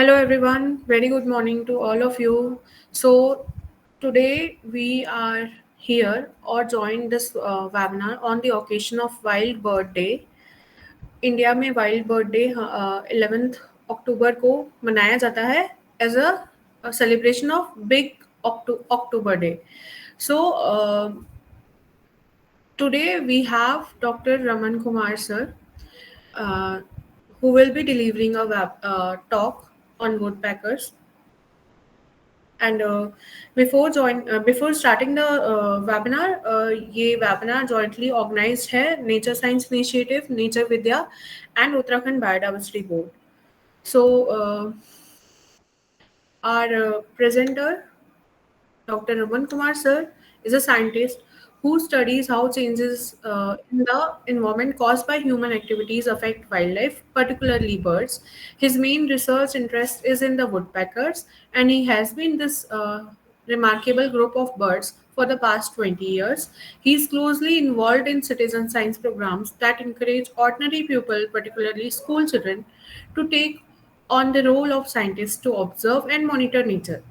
Hello, everyone. Very good morning to all of you. So, today we are here or joined this webinar on the occasion of Wild Bird Day. India में wild bird day 11 अक्टूबर को मनाया जाता है as a celebration of big October day. So, today we have Dr. Raman Kumar sir, uh, who will be delivering a talk on woodpeckers. And before starting the webinar, ये webinar jointly organized है Nature Science Initiative, Nature Vidya, and Uttarakhand Biodiversity Board. So our presenter, Dr. Raman Kumar sir, is a scientist who studies how changes in the environment caused by human activities affect wildlife, particularly birds. His main research interest is in the woodpeckers, and he has been this remarkable group of birds for the past 20 years. He is closely involved in citizen science programs that encourage ordinary people, particularly school children, to take on the role of scientists to observe and monitor nature.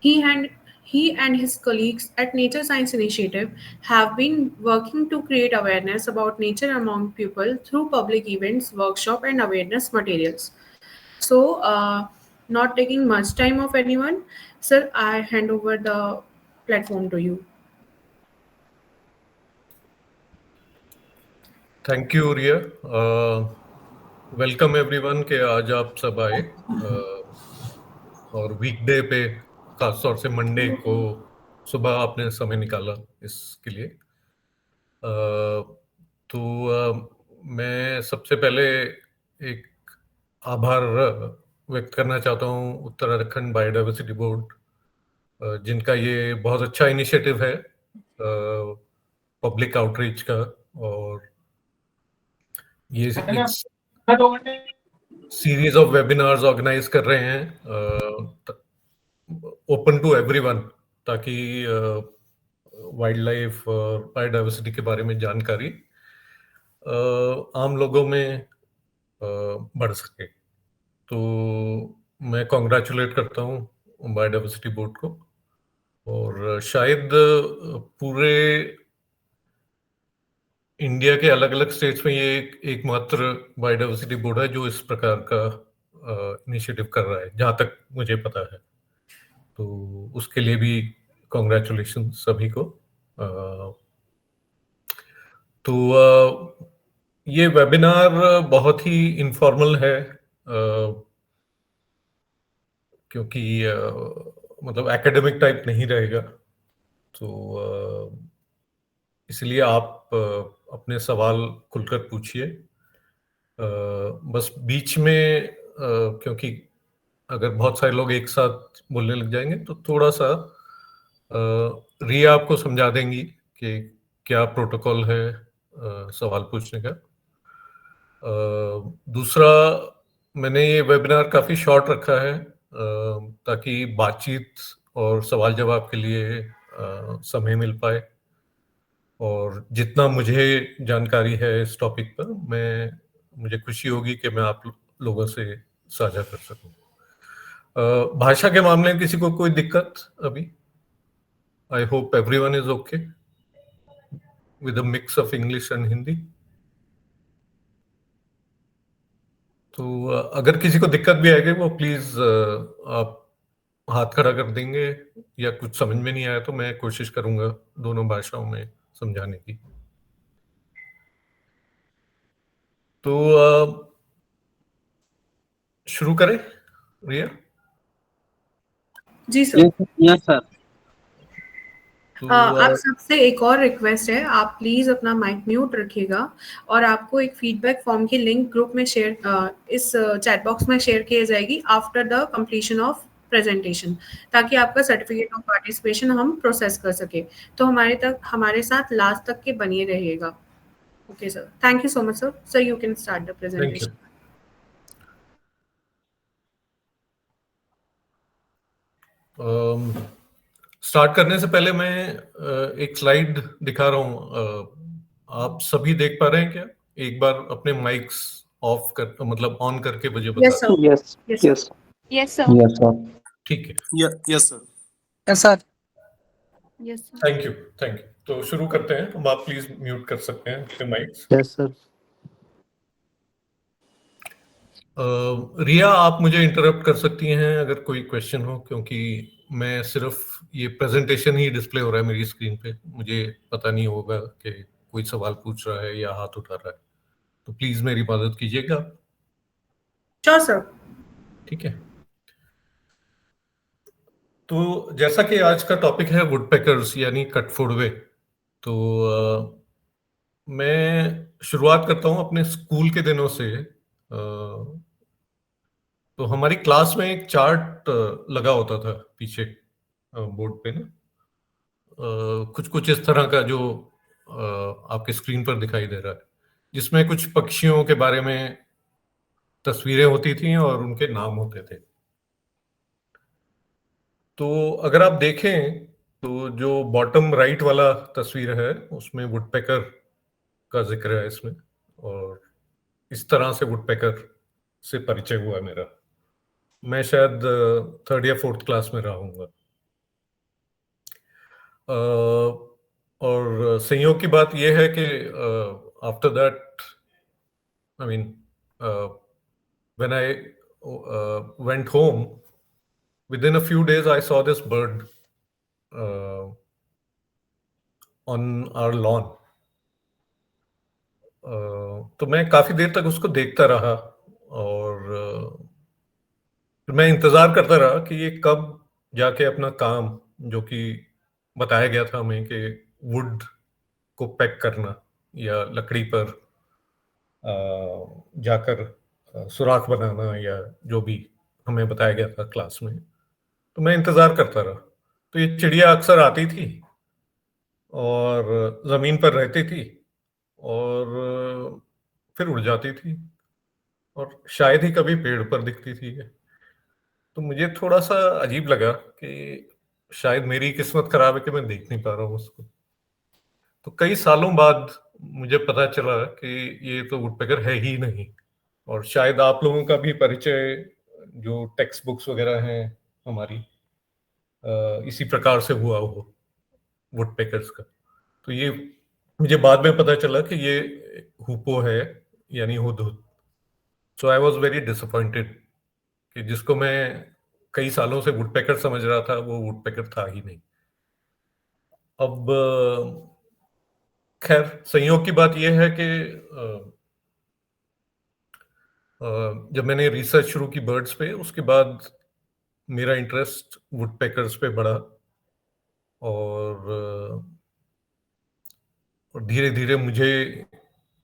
He and he and his colleagues at Nature Science Initiative have been working to create awareness about nature among people through public events, workshop, and awareness materials. So, not taking much time of anyone, sir, I hand over the platform to you. Thank you Riya. Welcome everyone के आज आप सब आए और वीकडे पे खासतौर से Monday को सुबह आपने समय निकाला इसके लिए. तो मैं सबसे पहले एक आभार व्यक्त करना चाहता हूँ उत्तराखंड बायोडाइवर्सिटी बोर्ड, जिनका ये बहुत अच्छा इनिशिएटिव है पब्लिक आउटरीच का, और ये सीरीज ऑफ वेबिनार्स ऑर्गेनाइज कर रहे हैं ओपन टू एवरीवन, ताकि वाइल्ड लाइफ और बायोडाइवर्सिटी के बारे में जानकारी आम लोगों में बढ़ सके. तो मैं कॉन्ग्रेचुलेट करता हूँ बायोडाइवर्सिटी बोर्ड को, और शायद पूरे इंडिया के अलग अलग स्टेट्स में ये एकमात्र बायोडाइवर्सिटी बोर्ड है जो इस प्रकार का इनिशिएटिव कर रहा है, जहां तक मुझे पता है. तो उसके लिए भी कॉन्ग्रेचुलेशन सभी को. तो ये वेबिनार बहुत ही इनफॉर्मल है, क्योंकि मतलब एकेडमिक टाइप नहीं रहेगा. तो इसलिए आप अपने सवाल खुलकर पूछिए. बस बीच में क्योंकि अगर बहुत सारे लोग एक साथ बोलने लग जाएंगे तो थोड़ा सा रिया आपको समझा देंगी कि क्या प्रोटोकॉल है सवाल पूछने का. दूसरा, मैंने ये वेबिनार काफ़ी शॉर्ट रखा है ताकि बातचीत और सवाल जवाब के लिए समय मिल पाए, और जितना मुझे जानकारी है इस टॉपिक पर मुझे खुशी होगी कि मैं आप लोगों से साझा कर सकूं. भाषा के मामले में किसी को कोई दिक्कत अभी? I hope everyone is okay with a mix of English and Hindi. तो अगर किसी को दिक्कत भी आएगी वो प्लीज आप हाथ खड़ा कर देंगे, या कुछ समझ में नहीं आया तो मैं कोशिश करूंगा दोनों भाषाओं में समझाने की. तो शुरू करें रिया? जी सर. Yes sir. आप सबसे एक और रिक्वेस्ट है, आप प्लीज अपना माइक म्यूट रखिएगा, और आपको एक फीडबैक फॉर्म की लिंक ग्रुप में शेयर इस चैट बॉक्स में शेयर की जाएगी after the completion of presentation, ताकि आपका सर्टिफिकेट ऑफ पार्टिसिपेशन हम प्रोसेस कर सके. तो हमारे साथ लास्ट तक के बनिए रहिएगा. Okay sir, thank you so much sir. Sir you can start the presentation. Start करने से पहले मैं एक स्लाइड दिखा रहा हूँ. आप सभी देख पा रहे हैं क्या? एक बार अपने माइक्स ऑफ कर, मतलब ऑन करके मुझे बता Yes, sir. दें। Yes, Yes, sir. yes, Yes, sir. yes, sir. ठीक है, Yes, sir. Yes, sir. Yes, sir. Thank you, thank you. तो शुरू करते हैं। अब आप प्लीज म्यूट कर सकते हैं अपने माइक्स। Yes, sir. रिया, आप मुझे इंटरप्ट कर सकती हैं अगर कोई क्वेश्चन हो, क्योंकि मैं सिर्फ ये प्रेजेंटेशन ही डिस्प्ले हो रहा है मेरी स्क्रीन पे, मुझे पता नहीं होगा कि कोई सवाल पूछ रहा है या हाथ उठा रहा है। तो प्लीज मेरी मदद कीजिएगा। Sure, sir. ठीक है, तो जैसा कि आज का टॉपिक है वुडपेकर्स यानी कटफोड़वे, तो मैं शुरुआत करता हूं अपने स्कूल के दिनों से। तो हमारी क्लास में एक चार्ट लगा होता था पीछे बोर्ड पे ना, कुछ कुछ इस तरह का जो आपके स्क्रीन पर दिखाई दे रहा है, जिसमें कुछ पक्षियों के बारे में तस्वीरें होती थी और उनके नाम होते थे। तो अगर आप देखें तो जो बॉटम राइट वाला तस्वीर है उसमें वुडपेकर का जिक्र है इसमें, और इस तरह से वुडपेकर से परिचय हुआ मेरा। मैं शायद 3rd या 4th क्लास में रहा हूँगा। और संयोग की बात यह है कि after that, I mean, when I went home, within a few days I saw this bird on our lawn. तो मैं काफी देर तक उसको देखता रहा, और फिर मैं इंतजार करता रहा कि ये कब जाके अपना काम, जो कि बताया गया था हमें कि वुड को पैक करना या लकड़ी पर जाकर सुराख बनाना या जो भी हमें बताया गया था क्लास में, तो मैं इंतजार करता रहा। तो ये चिड़िया अक्सर आती थी और जमीन पर रहती थी और फिर उड़ जाती थी, और शायद ही कभी पेड़ पर दिखती थी ये। तो मुझे थोड़ा सा अजीब लगा कि शायद मेरी किस्मत खराब है कि मैं देख नहीं पा रहा हूँ उसको। तो कई सालों बाद मुझे पता चला कि ये तो वुडपेकर है ही नहीं, और शायद आप लोगों का भी परिचय जो टेक्स्ट बुक्स वगैरह हैं हमारी, इसी प्रकार से हुआ हो वुडपेकर्स का। तो ये मुझे बाद में पता चला कि ये हुपो है, यानी हुदहुद। सो आई वाज वेरी डिसअपॉइंटेड कि जिसको मैं कई सालों से वुडपेकर समझ रहा था वो वुडपेकर था ही नहीं। अब खैर, संयोग की बात यह है कि जब मैंने रिसर्च शुरू की बर्ड्स पे, उसके बाद मेरा इंटरेस्ट वुडपेकर्स पे बढ़ा, और धीरे धीरे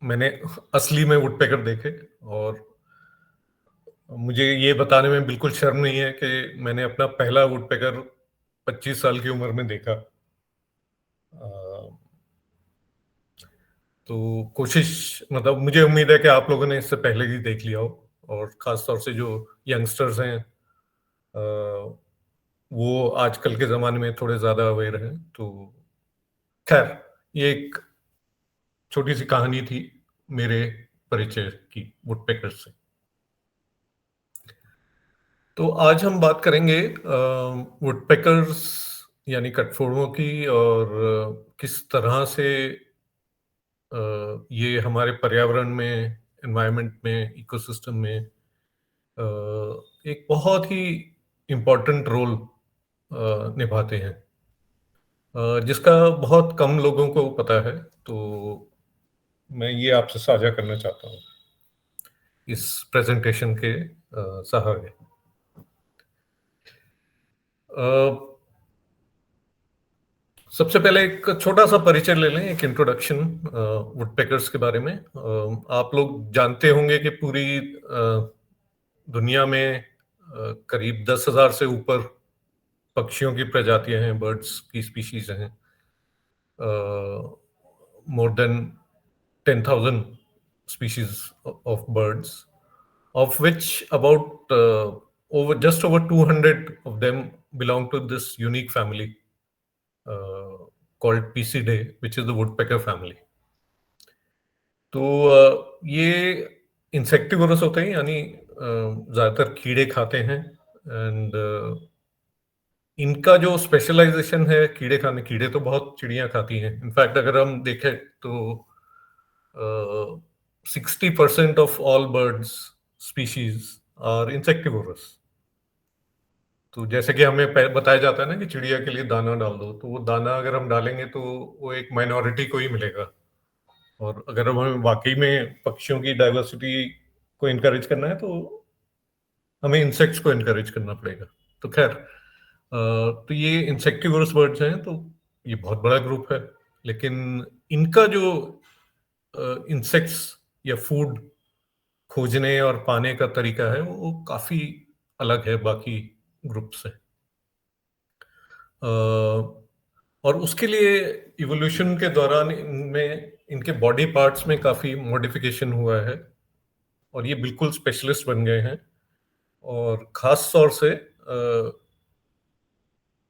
मैंने असली में वुडपेकर देखे, और मुझे ये बताने में बिल्कुल शर्म नहीं है कि मैंने अपना पहला वुडपेकर 25 साल की उम्र में देखा। तो कोशिश, मतलब मुझे उम्मीद है कि आप लोगों ने इससे पहले ही देख लिया हो, और खासतौर से जो यंगस्टर्स हैं वो आजकल के ज़माने में थोड़े ज़्यादा अवेयर हैं। तो खैर, ये एक छोटी सी कहानी थी मेरे परिचय की वुडपेकर से। तो आज हम बात करेंगे वुडपेकर्स यानी कटफोड़ों की, और किस तरह से ये हमारे पर्यावरण में, एनवायरनमेंट में, इकोसिस्टम में एक बहुत ही इम्पोर्टेंट रोल निभाते हैं, जिसका बहुत कम लोगों को पता है। तो मैं ये आपसे साझा करना चाहता हूँ इस प्रेजेंटेशन के सहारे। सबसे पहले एक छोटा सा परिचय ले लें, एक इंट्रोडक्शन वुडपेकर्स के बारे में। आप लोग जानते होंगे कि पूरी दुनिया में करीब 10,000 से ऊपर पक्षियों की प्रजातियां हैं, बर्ड्स की स्पीशीज हैं। More than 10,000 species of birds, of which about just over 200 of them belong to this unique family called Picidae, which is the woodpecker family. तो ये इंसेक्टिवोरस होते हैं, यानी ज्यादातर कीड़े खाते हैं। एंड इनका जो स्पेशलाइजेशन है कीड़े खाने, कीड़े तो बहुत चिड़ियां खाती हैं। इनफैक्ट अगर हम देखें तो 60% of all birds species are insectivorous. तो जैसे कि हमें बताया जाता है ना कि चिड़िया के लिए दाना डाल दो, तो वो दाना अगर हम डालेंगे तो वो एक माइनॉरिटी को ही मिलेगा। और अगर हमें वाकई में पक्षियों की डाइवर्सिटी को इनकरेज करना है तो हमें इंसेक्ट्स को इनकरेज करना पड़ेगा। तो खैर, तो ये इंसेक्टिवोरस बर्ड्स हैं, तो ये बहुत बड़ा ग्रुप है। लेकिन इनका जो इंसेक्ट्स या फूड खोजने और पाने का तरीका है वो काफी अलग है बाकी ग्रुप से। और उसके लिए इवोल्यूशन के दौरान इनमें, इनके बॉडी पार्ट्स में काफी मॉडिफिकेशन हुआ है और ये बिल्कुल स्पेशलिस्ट बन गए हैं। और खास तौर से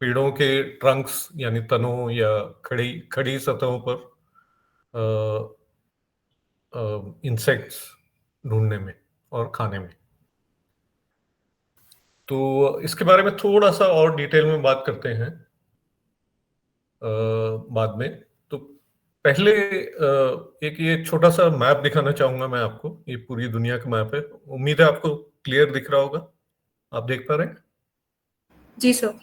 पेड़ों के ट्रंक्स यानी तनों या खड़ी खड़ी सतहों पर इंसेक्ट्स ढूंढने में और खाने में। तो इसके बारे में थोड़ा सा और डिटेल में बात करते हैं बाद में। तो पहले एक ये छोटा सा मैप दिखाना चाहूंगा मैं आपको। ये पूरी दुनिया का मैप है, उम्मीद है आपको क्लियर दिख रहा होगा। आप देख पा रहे हैं? जी सर।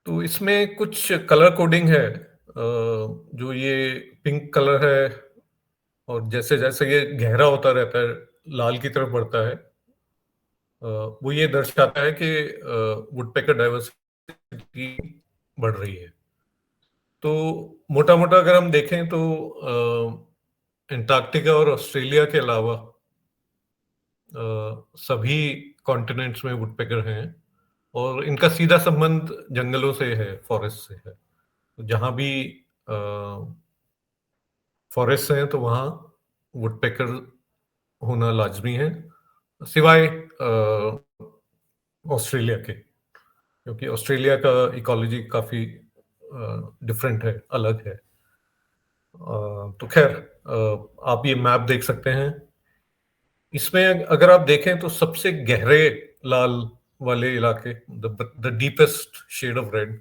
तो इसमें कुछ कलर कोडिंग है। जो ये पिंक कलर है, और जैसे जैसे ये गहरा होता रहता है, लाल की तरफ बढ़ता है, वो ये दर्शाता है कि वुडपेकर डाइवर्सिटी बढ़ रही है। तो मोटा मोटा अगर हम देखें तो अंटार्कटिका और ऑस्ट्रेलिया के अलावा सभी कॉन्टिनेंट्स में वुडपेकर हैं। और इनका सीधा संबंध जंगलों से है, फॉरेस्ट से है। तो जहां भी फॉरेस्ट हैं तो वहां वुडपेकर होना लाजमी है, सिवाय ऑस्ट्रेलिया के, क्योंकि ऑस्ट्रेलिया का इकोलॉजी काफी डिफरेंट है, अलग है। तो खैर, आप ये मैप देख सकते हैं। इसमें अगर आप देखें तो सबसे गहरे लाल वाले इलाके, the deepest shade of red,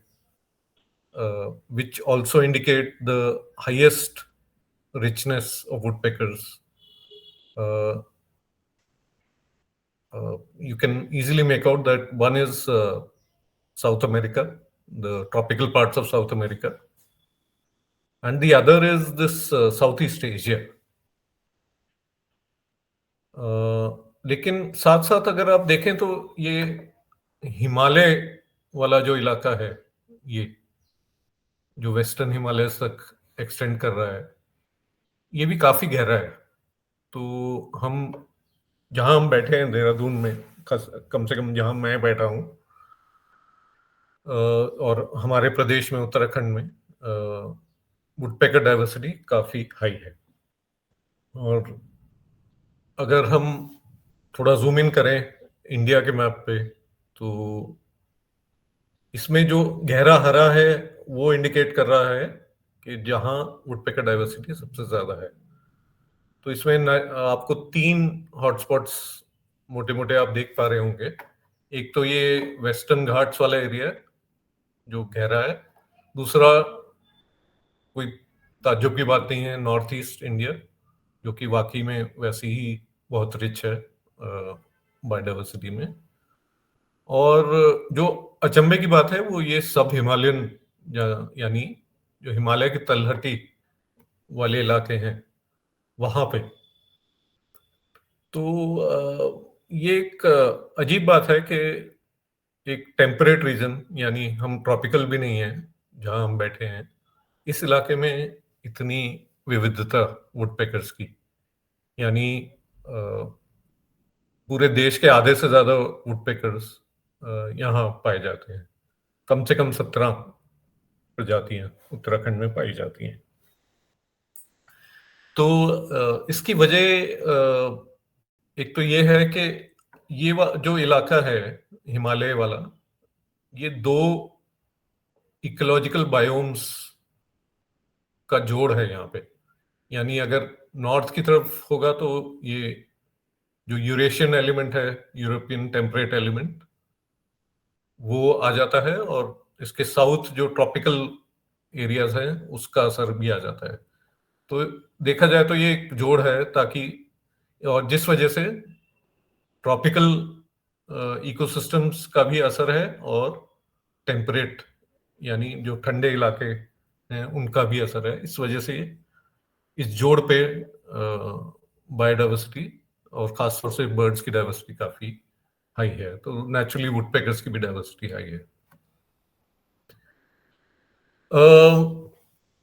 which also indicate the highest richness of woodpeckers. Uh, you can easily make out that one is South America, the tropical parts of South America, and the other is this Southeast Asia. लेकिन साथ साथ अगर आप देखें तो ये हिमालय वाला जो इलाका है, ये जो वेस्टर्न हिमालय तक एक्सटेंड कर रहा है, ये भी काफी गहरा है। तो हम जहां हम बैठे हैं देहरादून में, कम से कम जहां मैं बैठा हूं, और हमारे प्रदेश में उत्तराखंड में वुडपेकर डाइवर्सिटी काफी हाई है। और अगर हम थोड़ा जूम इन करें इंडिया के मैप पे, तो इसमें जो गहरा हरा है वो इंडिकेट कर रहा है कि जहां वुडपेकर डाइवर्सिटी सबसे ज्यादा है। तो इसमें आपको 3 हॉटस्पॉट्स मोटे मोटे आप देख पा रहे होंगे। एक तो ये वेस्टर्न घाट्स वाला एरिया है जो गहरा है। दूसरा, कोई ताज्जुब की बात नहीं है, नॉर्थ ईस्ट इंडिया, जो कि वाकई में वैसे ही बहुत रिच है बायोडाइवर्सिटी में। और जो अचंभे की बात है वो ये सब हिमालयन, यानी जो हिमालय की तलहटी वाले इलाके हैं वहां पे। तो ये एक अजीब बात है कि एक टेम्परेट रीजन, यानी हम ट्रॉपिकल भी नहीं है जहां हम बैठे हैं, इस इलाके में इतनी विविधता वुडपेकर्स की। यानी पूरे देश के आधे से ज्यादा वुडपेकर्स यहाँ पाए जाते हैं। कम से कम 17 प्रजातियां उत्तराखंड में पाई जाती हैं। तो इसकी वजह एक तो ये है कि ये जो इलाका है हिमालय वाला, ये 2 इकोलॉजिकल बायोम्स का जोड़ है यहाँ पे। यानी अगर नॉर्थ की तरफ होगा तो ये जो यूरेशियन एलिमेंट है, यूरोपियन टेम्परेट एलिमेंट, वो आ जाता है, और इसके साउथ जो ट्रॉपिकल एरियाज हैं उसका असर भी आ जाता है। तो देखा जाए तो ये एक जोड़ है, ताकि और जिस वजह से ट्रॉपिकल इकोसिस्टम्स का भी असर है, और टेम्परेट यानी जो ठंडे इलाके हैं उनका भी असर है। इस वजह से इस जोड़ पे बायोडाइवर्सिटी और खासतौर से बर्ड्स की डाइवर्सिटी काफी हाई है। तो नेचुरली वुडपेकर्स की भी डाइवर्सिटी हाई है।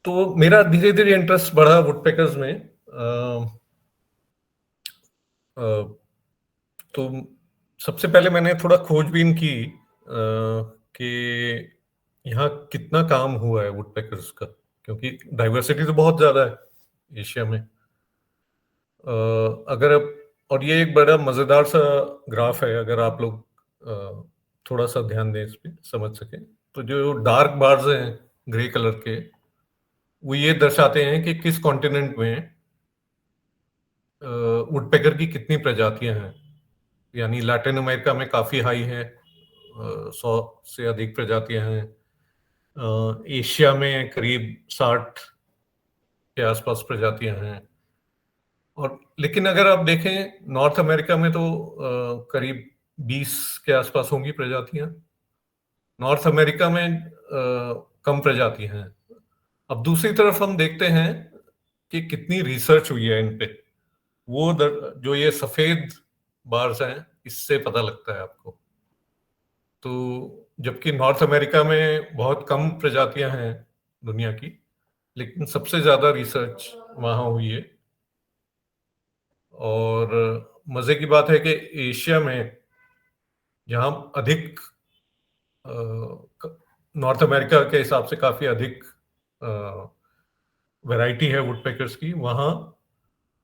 तो मेरा धीरे धीरे इंटरेस्ट बढ़ा वुडपेकर्स में। तो सबसे पहले मैंने थोड़ा खोजबीन की कि यहाँ कितना काम हुआ है वुडपेकर्स का, क्योंकि डाइवर्सिटी तो बहुत ज्यादा है एशिया में। अगर अब, और ये एक बड़ा मजेदार सा ग्राफ है, अगर आप लोग थोड़ा सा ध्यान दें इस पे समझ सके, तो जो डार्क बार्स हैं ग्रे कलर के, वो ये दर्शाते हैं कि किस कॉन्टिनेंट में वुडपेकर की कितनी प्रजातियां हैं। यानी लैटिन अमेरिका में काफी हाई है, 100 से अधिक प्रजातियां हैं। एशिया में करीब 60 के आसपास प्रजातियां हैं। और लेकिन अगर आप देखें नॉर्थ अमेरिका में तो करीब 20 के आसपास होंगी प्रजातियां। नॉर्थ अमेरिका में कम प्रजातियां हैं। अब दूसरी तरफ हम देखते हैं कि कितनी रिसर्च हुई है इन पे। जो ये सफेद बार्स हैं, इससे पता लगता है आपको। तो जबकि नॉर्थ अमेरिका में बहुत कम प्रजातियां हैं दुनिया की, लेकिन सबसे ज्यादा रिसर्च वहां हुई है। और मजे की बात है कि एशिया में जहां अधिक, नॉर्थ अमेरिका के हिसाब से काफी अधिक वैरायटी है वुडपेकर्स की, वहां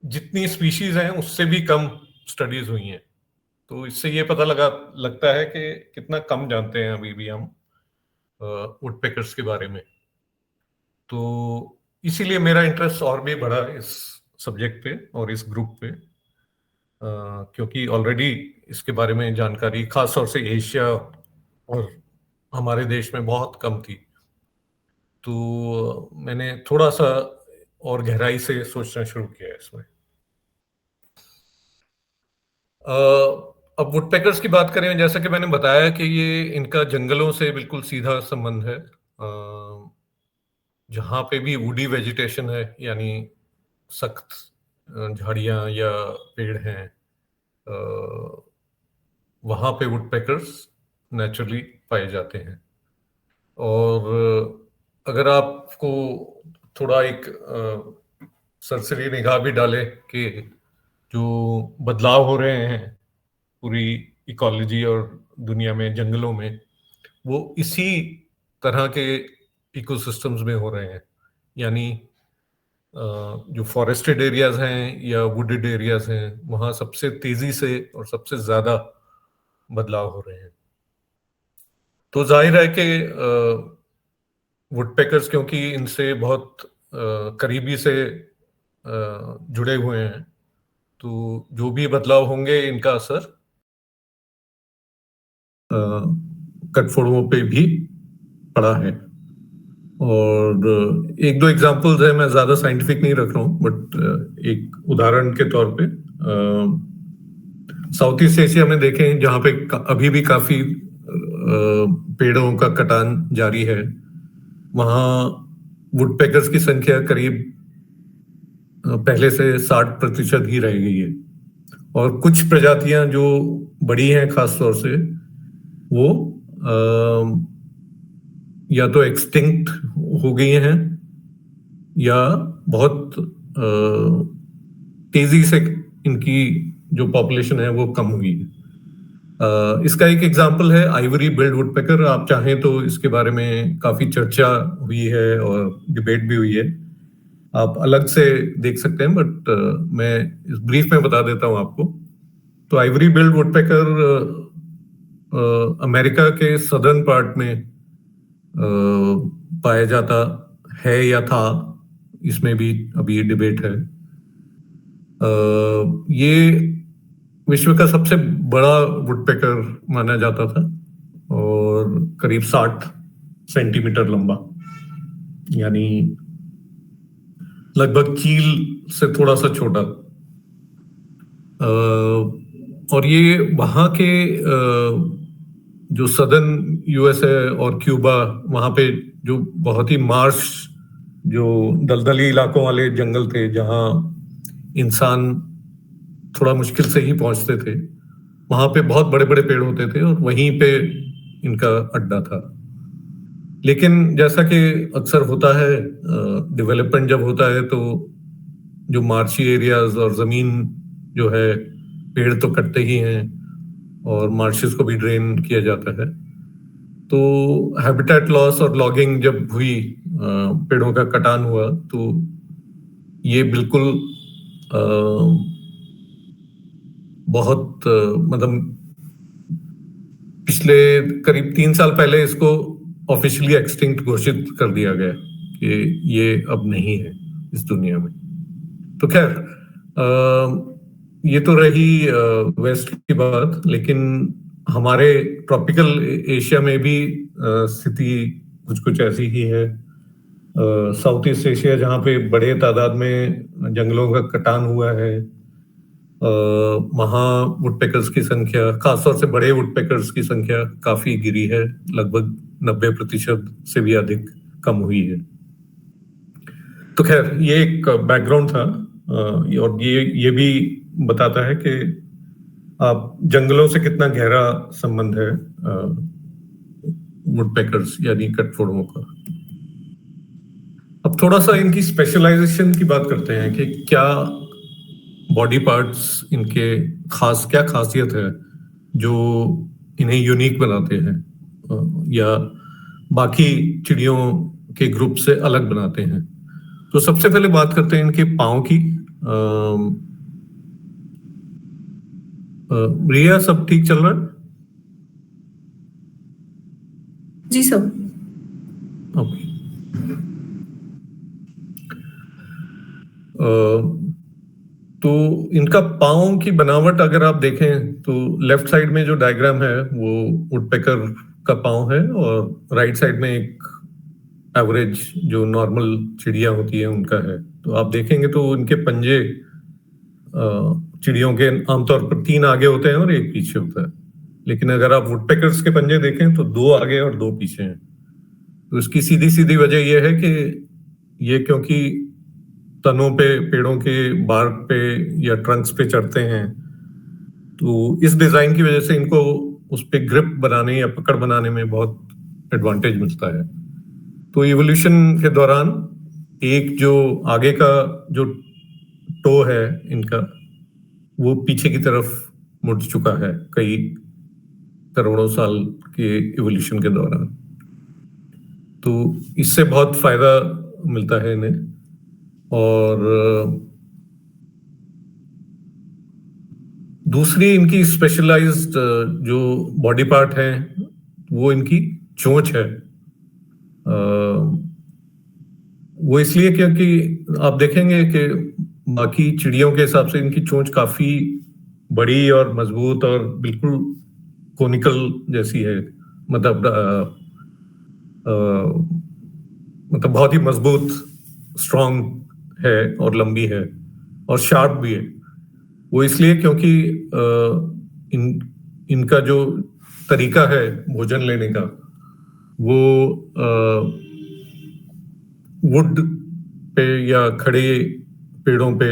जितनी स्पीशीज हैं उससे भी कम स्टडीज हुई हैं। तो इससे ये पता लगता है कि कितना कम जानते हैं अभी भी हम वुडपेकर्स के बारे में। तो इसीलिए मेरा इंटरेस्ट और भी बढ़ा इस सब्जेक्ट पे और इस ग्रुप पे, क्योंकि ऑलरेडी इसके बारे में जानकारी खासतौर से एशिया और हमारे देश में बहुत कम थी। तो मैंने थोड़ा सा और गहराई से सोचना शुरू किया इसमें। अब वुडपेकर्स की बात करें, जैसा कि मैंने बताया कि ये इनका जंगलों से बिल्कुल सीधा संबंध है। जहाँ पे भी वुडी वेजिटेशन है, यानी सख्त झाड़ियाँ या पेड़ हैं, वहाँ पे वुडपेकर्स नेचुरली पाए जाते हैं। और अगर आपको थोड़ा एक सरसरी निगाह भी डाले कि जो बदलाव हो रहे हैं पूरी इकोलॉजी और दुनिया में जंगलों में, वो इसी तरह के इकोसिस्टम्स में हो रहे हैं। यानी जो फॉरेस्टेड एरियाज हैं या वुडेड एरियाज हैं, वहाँ सबसे तेजी से और सबसे ज्यादा बदलाव हो रहे हैं। तो जाहिर है कि वुडपेकर्स क्योंकि इनसे बहुत करीबी से जुड़े हुए हैं, तो जो भी बदलाव होंगे इनका असर कटफोड़ुओं पे भी पड़ा है। और एक दो एग्जांपल्स है, मैं ज्यादा साइंटिफिक नहीं रख रहा हूँ, बट एक उदाहरण के तौर पे साउथ ईस्ट एशिया में देखें, जहाँ पे अभी भी काफी पेड़ों का कटान जारी है, वहाँ वुडपेकर्स की संख्या करीब पहले से 60% ही रह गई है। और कुछ प्रजातियां जो बड़ी हैं खास तौर से, वो या तो एक्सटिंक्ट हो गई हैं या बहुत तेजी से इनकी जो पॉपुलेशन है वो कम हुई है। इसका एक एग्जांपल है आइवरी बिल्ड वुडपेकर। आप चाहें तो इसके बारे में काफी चर्चा हुई है और डिबेट भी हुई है, आप अलग से देख सकते हैं, बट मैं इस ब्रीफ में बता देता हूं आपको। तो आइवरी बिल्ड वुडपेकर अमेरिका के सदर्न पार्ट में पाया जाता है या था, इसमें भी अभी डिबेट है। ये विश्व का सबसे बड़ा वुडपेकर माना जाता था और करीब 60 सेंटीमीटर लंबा, यानी लगभग चील से थोड़ा सा छोटा। और ये वहाँ के जो सदर्न यूएसए और क्यूबा, वहाँ पे जो बहुत ही मार्श, जो दलदली इलाकों वाले जंगल थे जहाँ इंसान थोड़ा मुश्किल से ही पहुंचते थे, वहाँ पे बहुत बड़े बड़े पेड़ होते थे और वहीं पे इनका अड्डा था। लेकिन जैसा कि अक्सर होता है, डेवलपमेंट जब होता है तो जो मार्शी एरियाज और जमीन जो है, पेड़ तो कटते ही हैं और मार्शेस को भी ड्रेन किया जाता है। तो हैबिटेट लॉस और लॉगिंग जब हुई, पेड़ों का कटान हुआ, तो ये बिल्कुल बहुत मतलब पिछले करीब 3 साल पहले इसको ऑफिशियली एक्सटिंक्ट घोषित कर दिया गया कि ये अब नहीं है इस दुनिया में। तो खैर, ये तो रही वेस्ट की बात, लेकिन हमारे ट्रॉपिकल एशिया में भी स्थिति कुछ कुछ ऐसी ही है। साउथ ईस्ट एशिया, जहाँ पे बड़े तादाद में जंगलों का कटान हुआ है, वहाँ वुडपेकर्स की संख्या, खासतौर से बड़े वुडपेकर्स की संख्या काफी गिरी है, लगभग 90% से भी अधिक कम हुई है। तो खैर, ये एक बैकग्राउंड था, और ये भी बताता है कि आप जंगलों से कितना गहरा संबंध है वुडपेकर्स यानी कटफोड़ों का। अब थोड़ा सा इनकी स्पेशलाइजेशन की बात करते हैं कि क्या बॉडी पार्ट्स इनके क्या खासियत है जो इन्हें यूनिक बनाते हैं या बाकी चिड़ियों के ग्रुप से अलग बनाते हैं। तो सबसे पहले बात करते हैं इनके पाँव की। रिया, सब ठीक चल रहा है? जी सर। ओके। तो इनका पाँव की बनावट अगर आप देखें तो लेफ्ट साइड में जो डायग्राम है वो वुडपेकर का पाँव है और राइट साइड में एक एवरेज जो नॉर्मल चिड़िया होती है उनका है। तो आप देखेंगे तो इनके पंजे चिड़ियों के आमतौर पर 3 आगे होते हैं और 1 पीछे होता है, लेकिन अगर आप वुडपेकर्स के पंजे देखें तो 2 आगे और 2 पीछे हैं। तो इसकी सीधी सीधी वजह यह है कि ये क्योंकि तनों पे, पेड़ों के बार्क पे या ट्रंक्स पे चढ़ते हैं, तो इस डिजाइन की वजह से इनको उस पे ग्रिप बनाने या पकड़ बनाने में बहुत एडवांटेज मिलता है। तो इवोल्यूशन के दौरान एक जो आगे का जो टो है इनका, वो पीछे की तरफ मुड़ चुका है कई करोड़ों साल के इवोल्यूशन के दौरान। तो इससे बहुत फायदा मिलता है इन्हें। और दूसरी इनकी स्पेशलाइज्ड जो बॉडी पार्ट है वो इनकी चोंच है। वो इसलिए क्योंकि आप देखेंगे कि बाकी चिड़ियों के हिसाब से इनकी चोंच काफी बड़ी और मजबूत और बिल्कुल कोनिकल जैसी है, मतलब बहुत ही मजबूत, स्ट्रॉन्ग है और लंबी है और शार्प भी है। वो इसलिए क्योंकि इनका जो तरीका है भोजन लेने का, वो वुड पे या खड़े पेड़ों पे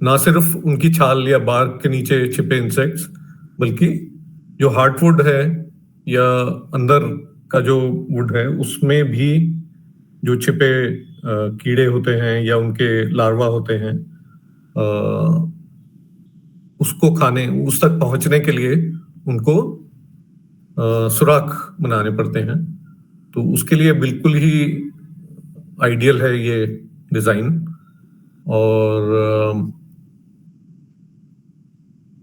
ना सिर्फ उनकी छाल या बार्क के नीचे छिपे इंसेक्ट्स, बल्कि जो हार्डवुड है या अंदर का जो वुड है उसमें भी जो छिपे कीड़े होते हैं या उनके लार्वा होते हैं, उसको खाने, उस तक पहुंचने के लिए उनको सुराख बनाने पड़ते हैं। तो उसके लिए बिल्कुल ही आइडियल है ये डिजाइन। और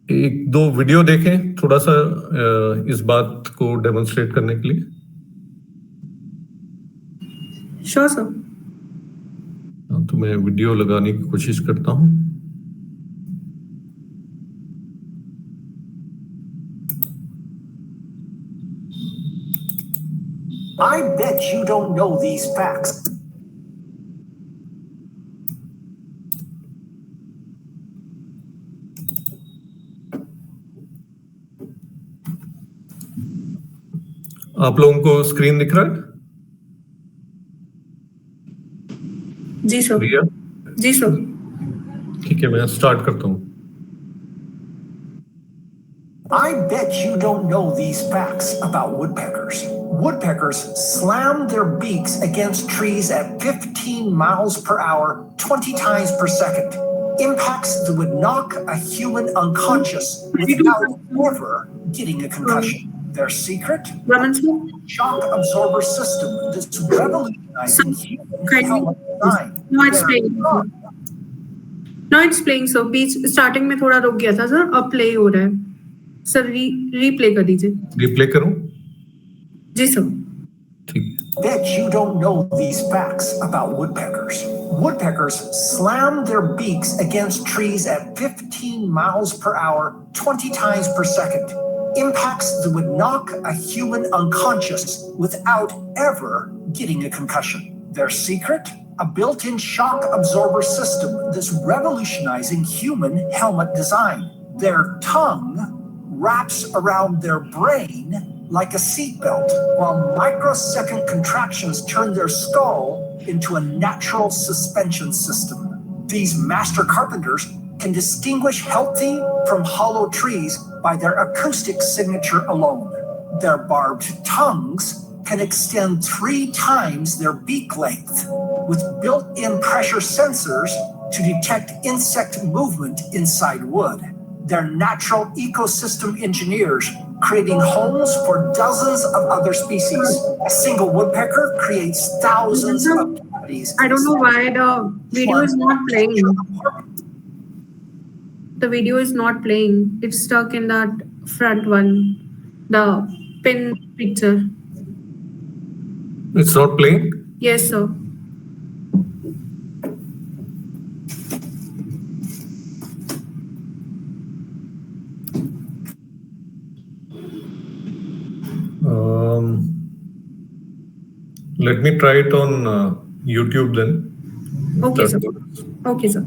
एक दो वीडियो देखें थोड़ा सा इस बात को डेमोन्स्ट्रेट करने के लिए। Sure sir. मैं वीडियो लगाने की कोशिश करता हूँ। I bet you don't know these facts. आप लोगों को स्क्रीन दिख रहा है? जी सर। प्रिया? जी सर। ठीक है, मैं स्टार्ट करता हूँ। I bet you don't know these facts about woodpeckers. Woodpeckers slam their beaks against trees at 15 miles per hour, 20 times per second. Impacts that would knock a human unconscious without ever getting a concussion. Their secret? Raman sir, Shock absorber system that's revolutionizing human helmet design. no, it's Their playing. No, it's playing sir. Beach starting में थोड़ा रुक गया था sir, अब play हो रहा है sir. Replay कर दीजिए। रिप्ले करूँ? जी सर। ठीक। Bet you don't know these facts about woodpeckers. Woodpeckers slam their beaks against trees at 15 miles per hour, 20 times per second. Impacts that would knock a human unconscious without ever getting a concussion. Their secret? A built-in shock absorber system that's revolutionizing human helmet design. Their tongue wraps around their brain like a seatbelt, while microsecond contractions turn their skull into a natural suspension system. These master carpenters can distinguish healthy from hollow trees by their acoustic signature alone. Their barbed tongues can extend 3 times their beak length, with built-in pressure sensors to detect insect movement inside wood. They're natural ecosystem engineers, creating homes for dozens of other species. A single woodpecker creates thousands of cavities. I don't know why the video is not playing. The video is not playing. It's stuck in that front one, the pin picture. It's not playing? Yes, sir. Let me try it on YouTube then. Okay, sir. Okay, sir.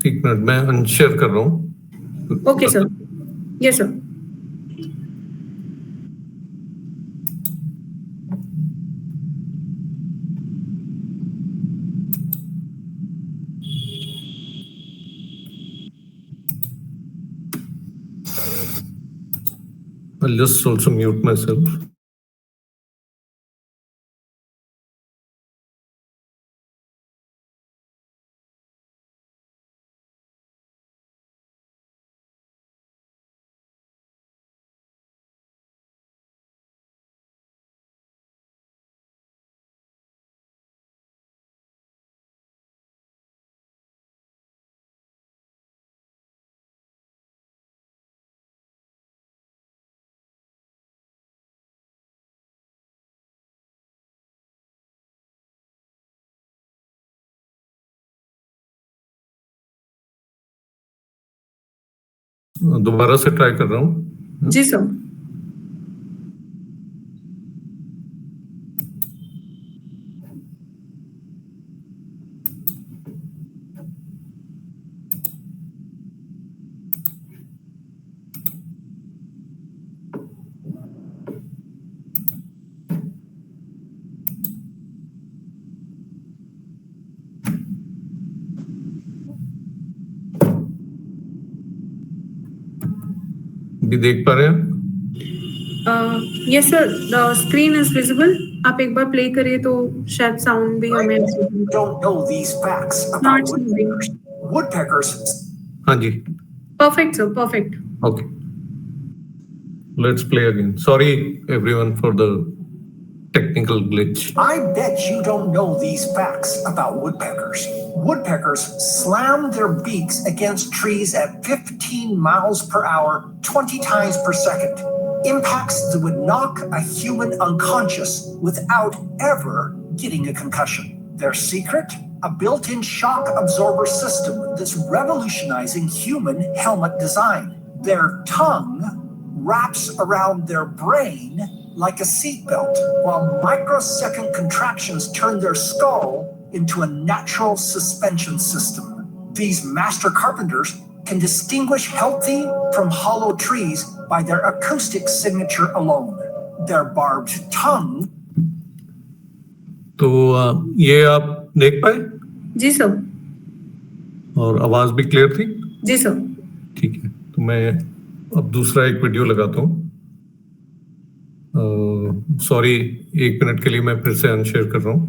एक minute, मैं unshare कर रहा हूँ। Okay, sir. Yes, sir. I'll just also mute myself. दोबारा से try कर रहा हूँ। जी सर। अभी देख पा रहे हैं? Yes sir, the screen is visible. आप एक बार प्ले करिए तो शायद साउंड भी हमें don't know these facts about not woodpeckers. Woodpeckers. हाँ जी. Perfect sir, perfect. Okay. Let's play again. Sorry everyone for the technical glitch. I bet you don't know these facts about woodpeckers. Woodpeckers slam their beaks against trees at 15 miles per hour, 20 times per second. Impacts that would knock a human unconscious without ever getting a concussion. Their secret? A built-in shock absorber system that's revolutionizing human helmet design. Their tongue wraps around their brain like a seatbelt, while microsecond contractions turn their skull into a natural suspension system. These master carpenters can distinguish healthy from hollow trees by their acoustic signature alone. Their barbed tongue. तो ये आप देख पाए? जी sir. और आवाज भी clear थी? जी sir. ठीक है, तो मैं अब दूसरा एक वीडियो लगाता हूँ. सॉरी, 1 मिनट के लिए मैं फिर से अनशेयर कर रहा हूँ.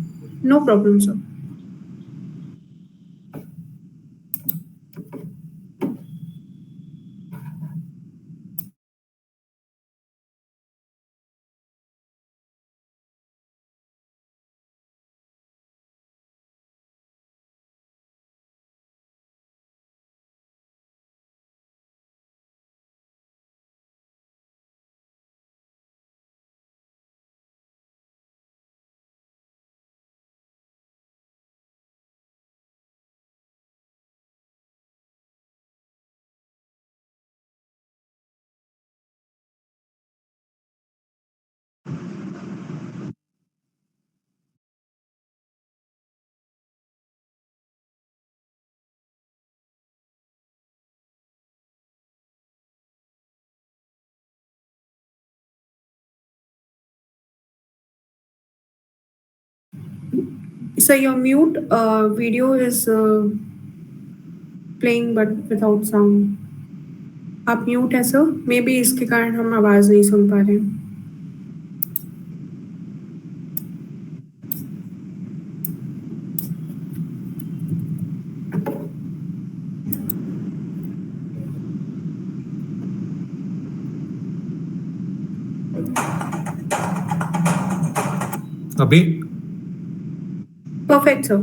No problem sir. Sir, your mute video is playing but without sound. आप म्यूट है सर, मे बी इसके कारण हम आवाज नहीं सुन पा रहे हैं. अभी परफेक्ट सर.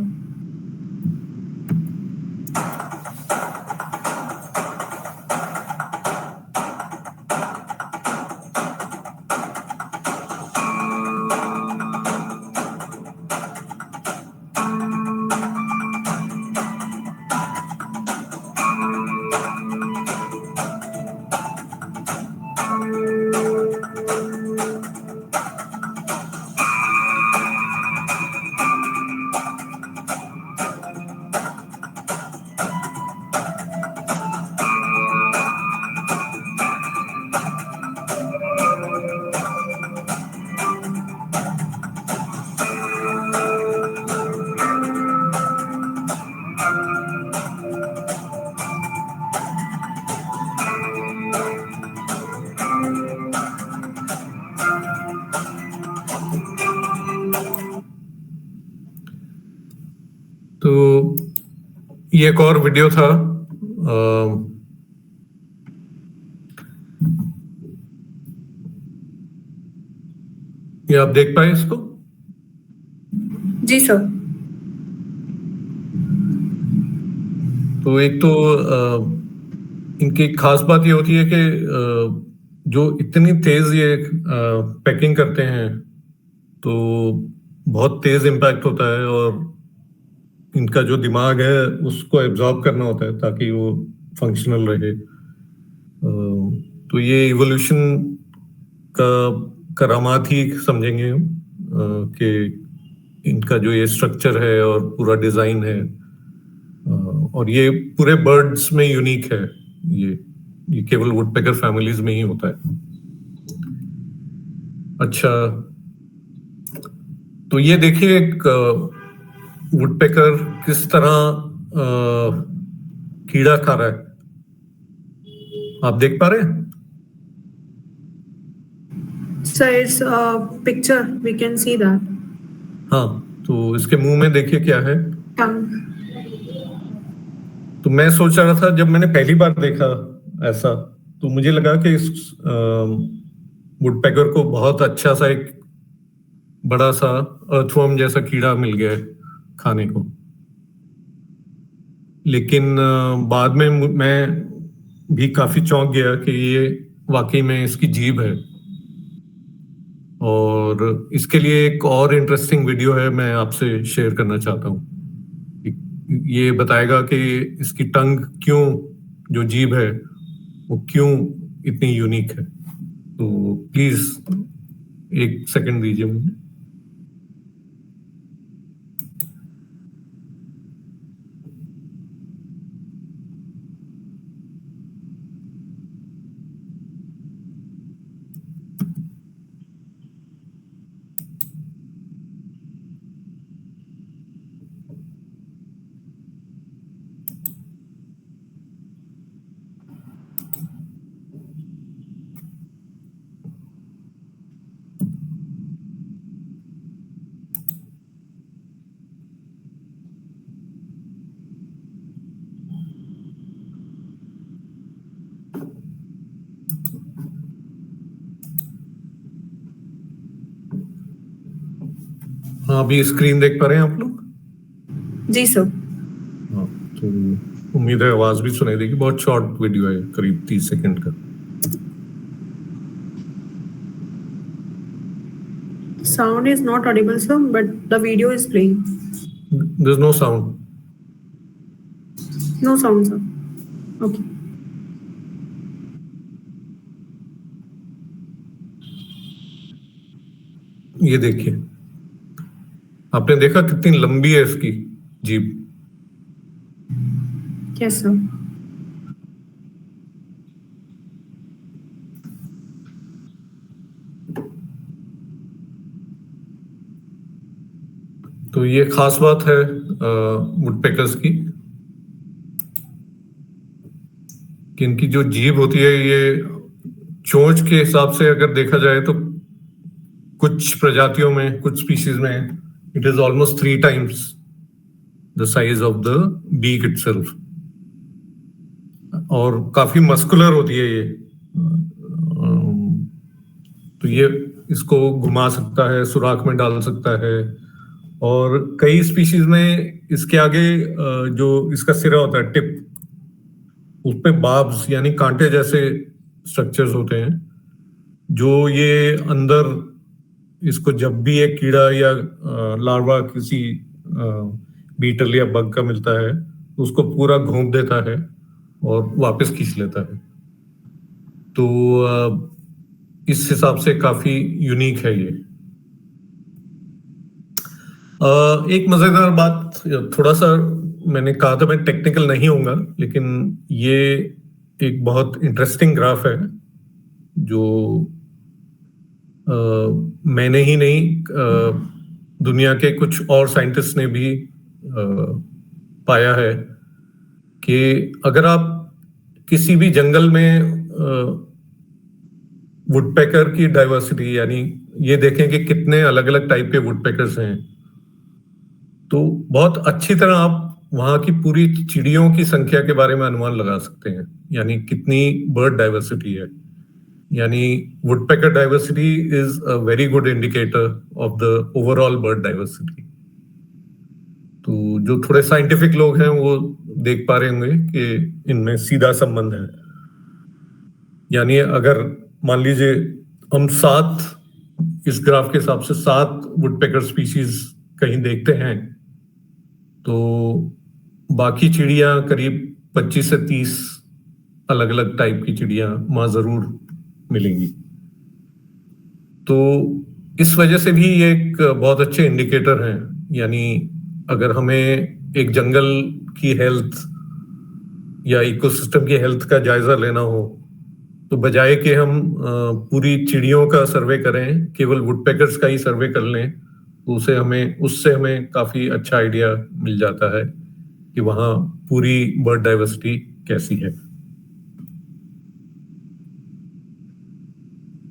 तो ये एक और वीडियो था. ये आप देख पाए इसको? जी सर. तो एक तो इनकी खास बात ये होती है कि जो इतनी तेज ये पैकिंग करते हैं तो बहुत तेज इम्पैक्ट होता है और इनका जो दिमाग है उसको एब्जॉर्ब करना होता है ताकि वो फंक्शनल रहे. तो ये इवोल्यूशन का करामात ही समझेंगे हम कि इनका जो ये स्ट्रक्चर है और पूरा डिजाइन है और ये पूरे बर्ड्स में यूनिक है. ये केवल वुडपेकर फैमिलीज में ही होता है. अच्छा, तो ये देखिए एक वुडपेकर किस तरह कीड़ा खा रहा है. आप देख पा रहे हैं? So it's a picture. We can see that. हाँ, तो इसके मुंह में देखिए क्या है। Tongue. तो मैं सोच रहा था, जब मैंने पहली बार देखा ऐसा, तो मुझे लगा कि इस वुडपेकर को बहुत अच्छा सा एक बड़ा सा अर्थवर्म जैसा कीड़ा मिल गया है खाने को। लेकिन बाद में मैं भी काफी चौंक गया कि ये वाकई में इसकी जीभ है। और इसके लिए एक और इंटरेस्टिंग वीडियो है, मैं आपसे शेयर करना चाहता हूँ। ये बताएगा कि इसकी टंग क्यों, जो जीभ है वो क्यों इतनी यूनिक है। तो प्लीज एक सेकंड दीजिए मुझे। हाँ, अभी स्क्रीन देख पा रहे हैं आप लोग? जी सर। हाँ, तो उम्मीद है आवाज भी सुनाई देगी। बहुत शॉर्ट वीडियो है, करीब 30 सेकंड का। Sound is not audible, sir, but the video is playing. There's no sound. No sound, sir. Okay. ये देखिए, आपने देखा कितनी लंबी है इसकी जीभ? Yes, sir. तो ये खास बात है वुडपेकर्स की, कि इनकी जो जीभ होती है, ये चोंच के हिसाब से अगर देखा जाए तो कुछ प्रजातियों में, कुछ स्पीशीज में it is almost 3 times the size of the beak itself. और काफी मस्कुलर होती है ये। तो ये इसको घुमा सकता है, सुराख में डाल सकता है। और कई स्पीशीज में इसके आगे जो इसका सिरा होता है, टिप, उस पे बार्ब्स यानी कांटे जैसे स्ट्रक्चर्स होते हैं, जो ये अंदर इसको जब भी एक कीड़ा या लार्वा किसी बीटल या बग का मिलता है तो उसको पूरा घोंप देता है और वापस खींच लेता है। तो इस हिसाब से काफी यूनिक है ये। एक मजेदार बात, थोड़ा सा मैंने कहा था मैं टेक्निकल नहीं होऊंगा, लेकिन ये एक बहुत इंटरेस्टिंग ग्राफ है जो मैंने ही नहीं, दुनिया के कुछ और साइंटिस्ट ने भी पाया है कि अगर आप किसी भी जंगल में वुडपेकर की डाइवर्सिटी, यानी ये देखें कि कितने अलग अलग टाइप के वुडपेकर्स हैं, तो बहुत अच्छी तरह आप वहां की पूरी चिड़ियों की संख्या के बारे में अनुमान लगा सकते हैं, यानी कितनी बर्ड डाइवर्सिटी है। यानी woodpecker diversity is a very good indicator of the overall bird diversity. तो जो थोड़े साइंटिफिक लोग हैं वो देख पा रहे होंगे कि इनमें सीधा संबंध है। यानी अगर मान लीजिए हम 7, इस ग्राफ के हिसाब से 7 वुडपेकर स्पीशीज कहीं देखते हैं, तो बाकी चिड़िया करीब 25 से 30 अलग अलग टाइप की चिड़िया वहां जरूर मिलेंगी। तो इस वजह से भी ये एक बहुत अच्छे इंडिकेटर हैं। यानी अगर हमें एक जंगल की हेल्थ या इकोसिस्टम की हेल्थ का जायजा लेना हो, तो बजाय कि हम पूरी चिड़ियों का सर्वे करें, केवल वुडपेकर्स का ही सर्वे कर लें, तो उससे हमें काफी अच्छा आइडिया मिल जाता है कि वहाँ पूरी बर्ड डाइवर्सिटी कैसी है।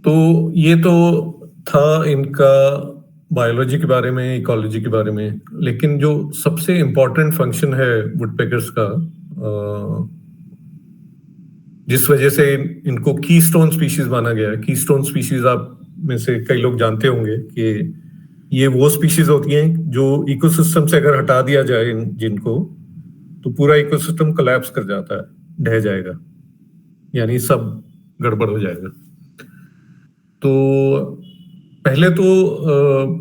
तो ये तो था इनका बायोलॉजी के बारे में, इकोलॉजी के बारे में। लेकिन जो सबसे इम्पोर्टेंट फंक्शन है वुडपेकर्स का, जिस वजह से इनको कीस्टोन स्पीशीज माना गया है। कीस्टोन स्पीशीज आप में से कई लोग जानते होंगे कि ये वो स्पीशीज होती हैं जो इकोसिस्टम से अगर हटा दिया जाए जिनको, तो पूरा इकोसिस्टम कोलैप्स कर जाता है, ढह जाएगा, यानी सब गड़बड़ हो जाएगा। तो पहले तो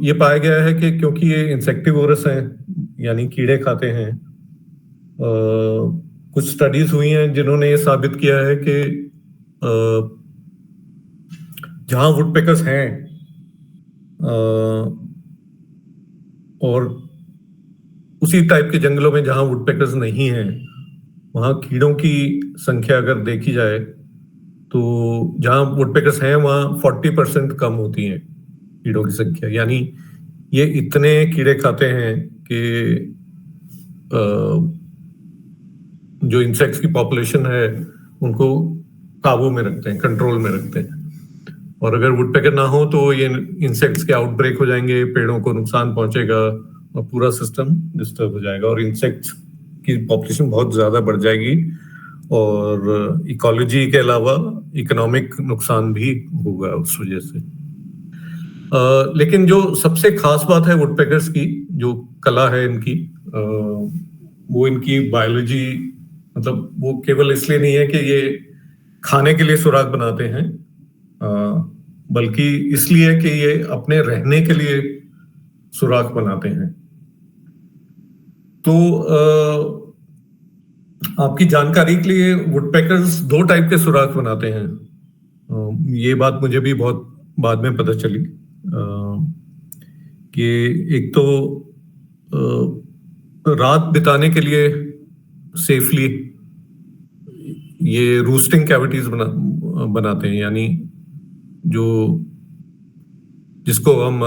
ये पाया गया है कि क्योंकि ये इंसेक्टिवोरस हैं, यानी कीड़े खाते हैं, कुछ स्टडीज हुई हैं जिन्होंने ये साबित किया है कि जहां वुडपेकर्स हैं और उसी टाइप के जंगलों में जहां वुडपेकर्स नहीं हैं, वहां कीड़ों की संख्या अगर देखी जाए तो जहां वुडपेकर्स हैं वहां 40% कम होती है कीड़ों की संख्या। यानी ये इतने कीड़े खाते हैं कि जो इंसेक्ट्स की पॉपुलेशन है उनको काबू में रखते हैं, कंट्रोल में रखते हैं। और अगर वुडपेकर ना हो तो ये इंसेक्ट्स के आउटब्रेक हो जाएंगे, पेड़ों को नुकसान पहुंचेगा और पूरा सिस्टम डिस्टर्ब हो जाएगा और इंसेक्ट्स की पॉपुलेशन बहुत ज्यादा बढ़ जाएगी और इकोलॉजी के अलावा इकोनॉमिक नुकसान भी होगा उस वजह से। लेकिन जो सबसे खास बात है वुडपेकर्स की, जो कला है इनकी, वो इनकी बायोलॉजी, मतलब वो केवल इसलिए नहीं है कि ये खाने के लिए सुराग बनाते हैं, बल्कि इसलिए कि ये अपने रहने के लिए सुराग बनाते हैं। तो आपकी जानकारी के लिए वुडपेकर्स 2 टाइप के सुराग बनाते हैं। ये बात मुझे भी बहुत बाद में पता चली कि एक तो रात बिताने के लिए सेफली ये रूस्टिंग कैविटीज बनाते हैं, यानी जो जिसको हम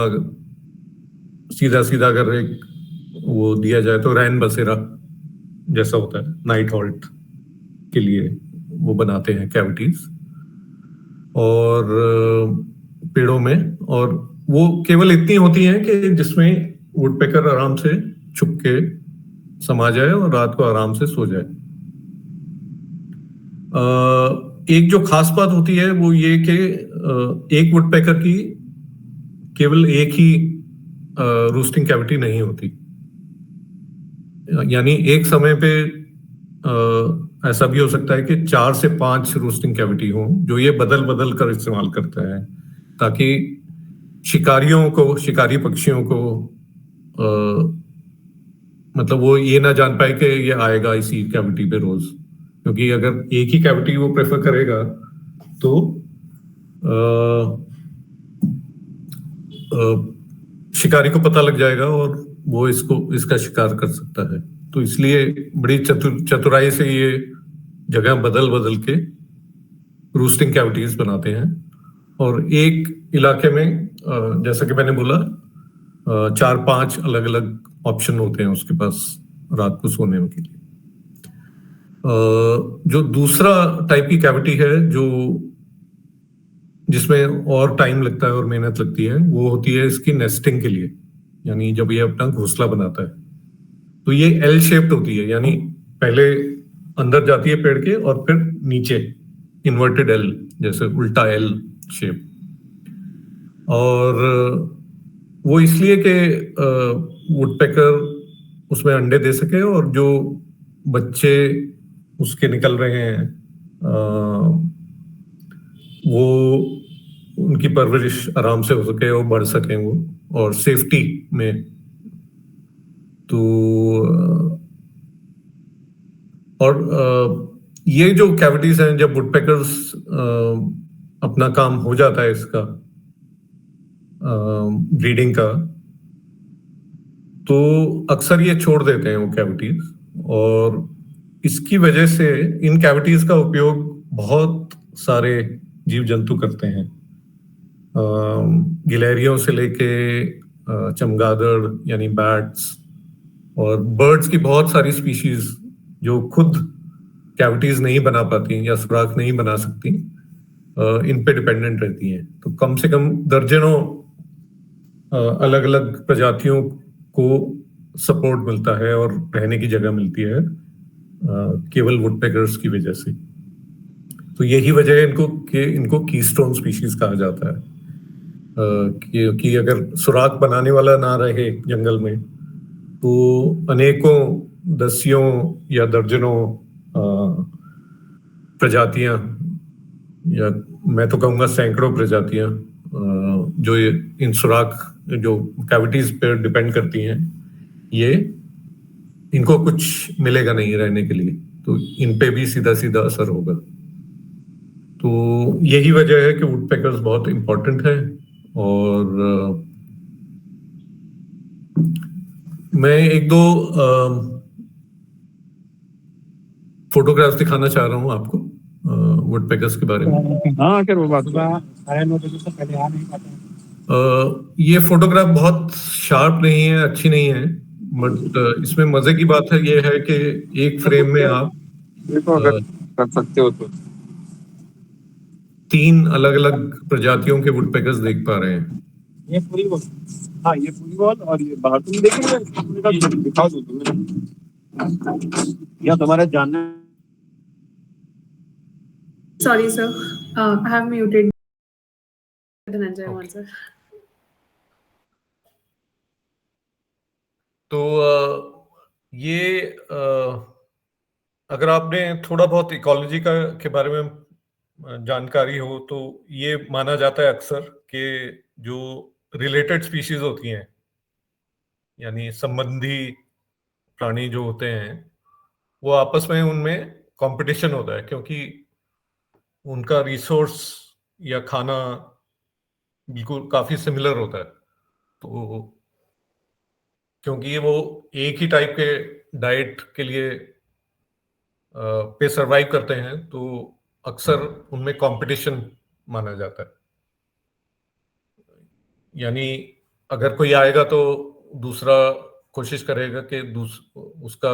सीधा सीधा अगर एक वो दिया जाए तो रैन बसेरा जैसा होता है, नाइट हॉल्ट के लिए वो बनाते हैं कैविटीज और पेड़ों में, और वो केवल इतनी होती हैं कि जिसमें वुडपेकर आराम से छुप के समा जाए और रात को आराम से सो जाए। एक जो खास बात होती है वो ये कि एक वुडपेकर की केवल एक ही रूस्टिंग कैविटी नहीं होती, यानी एक समय पे ऐसा भी हो सकता है कि 4 से 5 रूस्टिंग कैविटी हो, जो ये बदल बदल कर इस्तेमाल करता है ताकि शिकारी पक्षियों को मतलब वो ये ना जान पाए कि ये आएगा इसी कैविटी पे रोज, क्योंकि अगर एक ही कैविटी वो प्रेफर करेगा तो शिकारी को पता लग जाएगा और वो इसका शिकार कर सकता है। तो इसलिए बड़ी चतुराई से ये जगह बदल बदल के रूस्टिंग कैविटीज बनाते हैं। और एक इलाके में जैसा कि मैंने बोला 4-5 अलग अलग ऑप्शन होते हैं उसके पास रात को सोने के लिए। जो दूसरा टाइप की कैविटी है जो जिसमें और टाइम लगता है और मेहनत लगती है, वो होती है इसकी नेस्टिंग के लिए, यानी जब ये अपना घोंसला बनाता है तो ये एल शेप्ड होती है, यानी पहले अंदर जाती है पेड़ के और फिर नीचे इन्वर्टेड एल, जैसे उल्टा एल शेप। और वो इसलिए कि वुडपेकर उसमें अंडे दे सके और जो बच्चे उसके निकल रहे हैं वो उनकी परवरिश आराम से हो सके और बढ़ सके वो, और सेफ्टी में। तो और ये जो कैविटीज हैं, जब वुडपेकर्स अपना काम हो जाता है इसका ब्रीडिंग का, तो अक्सर ये छोड़ देते हैं वो कैविटीज, और इसकी वजह से इन कैविटीज का उपयोग बहुत सारे जीव जंतु करते हैं, गिलहरियों से लेके चमगादड़ यानी बैट्स और बर्ड्स की बहुत सारी स्पीशीज जो खुद कैविटीज नहीं बना पाती या सुराख नहीं बना सकती, इन पे डिपेंडेंट रहती हैं। तो कम से कम दर्जनों अलग अलग प्रजातियों को सपोर्ट मिलता है और रहने की जगह मिलती है केवल वुडपेकर्स की वजह से। तो यही वजह है इनको कीस्टोन स्पीशीज कहा जाता है, कि अगर सुराग बनाने वाला ना रहे जंगल में तो अनेकों दसियों या दर्जनों प्रजातियां, या मैं तो कहूंगा सैकड़ों प्रजातियां जो इन सुराग जो कैविटीज पे डिपेंड करती हैं, ये इनको कुछ मिलेगा नहीं रहने के लिए, तो इन पे भी सीधा सीधा असर होगा। तो यही वजह है कि वुडपेकर्स बहुत इंपॉर्टेंट है। और मैं एक दो फोटोग्राफ्स दिखाना चाह रहा हूँ आपको वुडपेकर्स के बारे में। हाँ कर वो बात 9:30 से पहले आ नहीं पाते। ये फोटोग्राफ बहुत शार्प नहीं है, अच्छी नहीं है, बट इसमें मजे की बात है ये है कि एक फ्रेम में आप देखो अगर कर सकते हो तो 3 अलग अलग प्रजातियों के वुडपेकर्स देख पा रहे हैं। ये पूरी बॉल, हाँ ये पूरी बॉल और ये बाहर तुम देखेंगे दिखा दो तुम्हें या तुम्हारा जानना। Sorry, sir. I have muted Dhananjay Okay. once, sir. तो ये अगर आपने थोड़ा बहुत इकोलॉजी के बारे में जानकारी हो तो ये माना जाता है अक्सर कि जो रिलेटेड स्पीशीज होती हैं, यानी संबंधी प्राणी जो होते हैं, वो आपस में उनमें कंपटीशन होता है, क्योंकि उनका रिसोर्स या खाना बिल्कुल काफी सिमिलर होता है। तो क्योंकि वो एक ही टाइप के डाइट के लिए पे सरवाइव करते हैं, तो अक्सर उनमें कंपटीशन माना जाता है। यानी अगर कोई आएगा तो दूसरा कोशिश करेगा कि उसका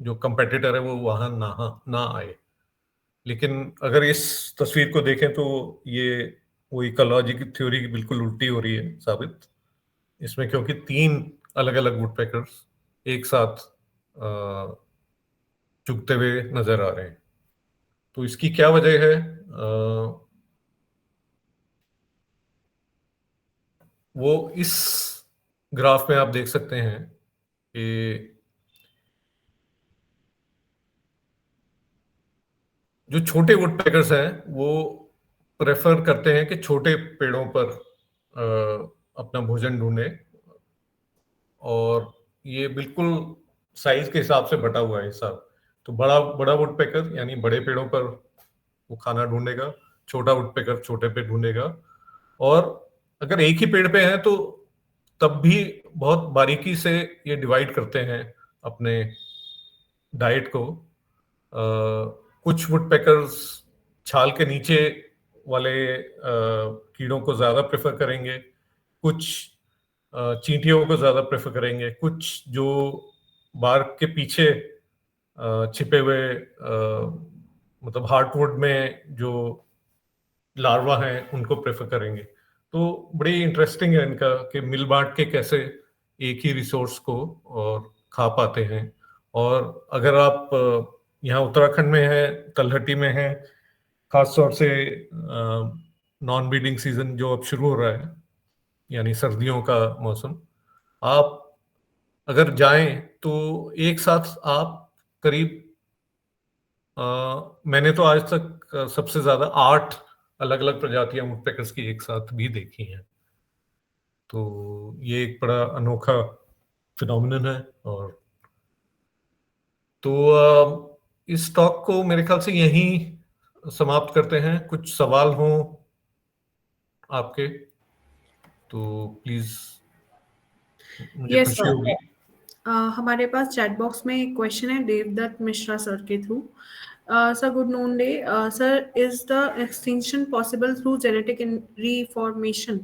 जो कंपेटिटर है वो वहां ना आए। लेकिन अगर इस तस्वीर को देखें तो ये वो इकोलॉजी की थ्योरी की बिल्कुल उल्टी हो रही है साबित इसमें, क्योंकि 3 अलग अलग वुडपेकर्स एक साथ चुगते हुए नजर आ रहे हैं। तो इसकी क्या वजह है? वो इस ग्राफ में आप देख सकते हैं कि जो छोटे वुडपेकर्स हैं वो प्रेफर करते हैं कि छोटे पेड़ों पर अपना भोजन ढूंढें, और ये बिल्कुल साइज के हिसाब से बटा हुआ है हिसाब। तो बड़ा बड़ा वुडपेकर यानी बड़े पेड़ों पर वो खाना ढूंढेगा, छोटा वुडपेकर छोटे पे ढूंढेगा। और अगर एक ही पेड़ पे है तो तब भी बहुत बारीकी से ये डिवाइड करते हैं अपने डाइट को। कुछ वुडपेकर्स छाल के नीचे वाले कीड़ों को ज्यादा प्रेफर करेंगे, कुछ चींटियों को ज्यादा प्रेफर करेंगे, कुछ जो बार्क के पीछे छिपे हुए मतलब हार्टवुड में जो लार्वा हैं उनको प्रेफर करेंगे। तो बड़ी इंटरेस्टिंग है इनका कि मिल बांट के कैसे एक ही रिसोर्स को और खा पाते हैं। और अगर आप यहाँ उत्तराखंड में है, तलहटी में है, खास तौर से नॉन ब्रीडिंग सीजन जो अब शुरू हो रहा है, यानी सर्दियों का मौसम, आप अगर जाएं तो एक साथ आप करीब मैंने तो आज तक सबसे ज्यादा 8 अलग अलग प्रजातियां वुडपेकर्स की एक साथ भी देखी हैं। तो ये एक बड़ा अनोखा फिनोमिनन है। और तो इस टॉक को मेरे ख्याल से यहीं समाप्त करते हैं। कुछ सवाल हों आपके तो प्लीज, मुझे Yes, खुशी sir. होगी। हमारे पास चैट बॉक्स में एक क्वेश्चन है देवदत्त मिश्रा सर के through. Sir good noon day sir, is the extinction possible through genetic reformation?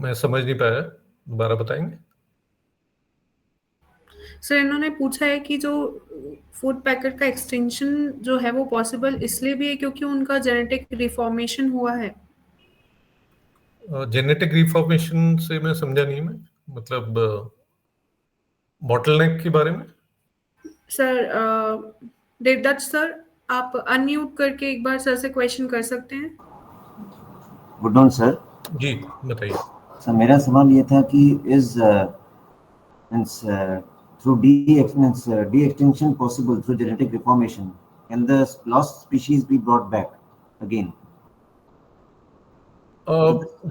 मैं समझ नहीं पाया, दोबारा बताएंगे? सर इन्होंने पूछा है कि जो फूड पैकर का एक्सटेंशन जो है वो पॉसिबल इसलिए भी है क्योंकि उनका जेनेटिक रिफॉर्मेशन हुआ है। जेनेटिक रिफॉर्मेशन से मैं समझा नहीं, मैं मतलब बॉटलनेक के बारे में। सर देवदत्त सर आप अनम्यूट करके एक बार सर से क्वेश्चन कर सकते हैं। Good on sir. जी बताइए। सर मेरा सवाल ये था कि is through de-extinction possible through genetic reformation? Can the lost species be brought back again?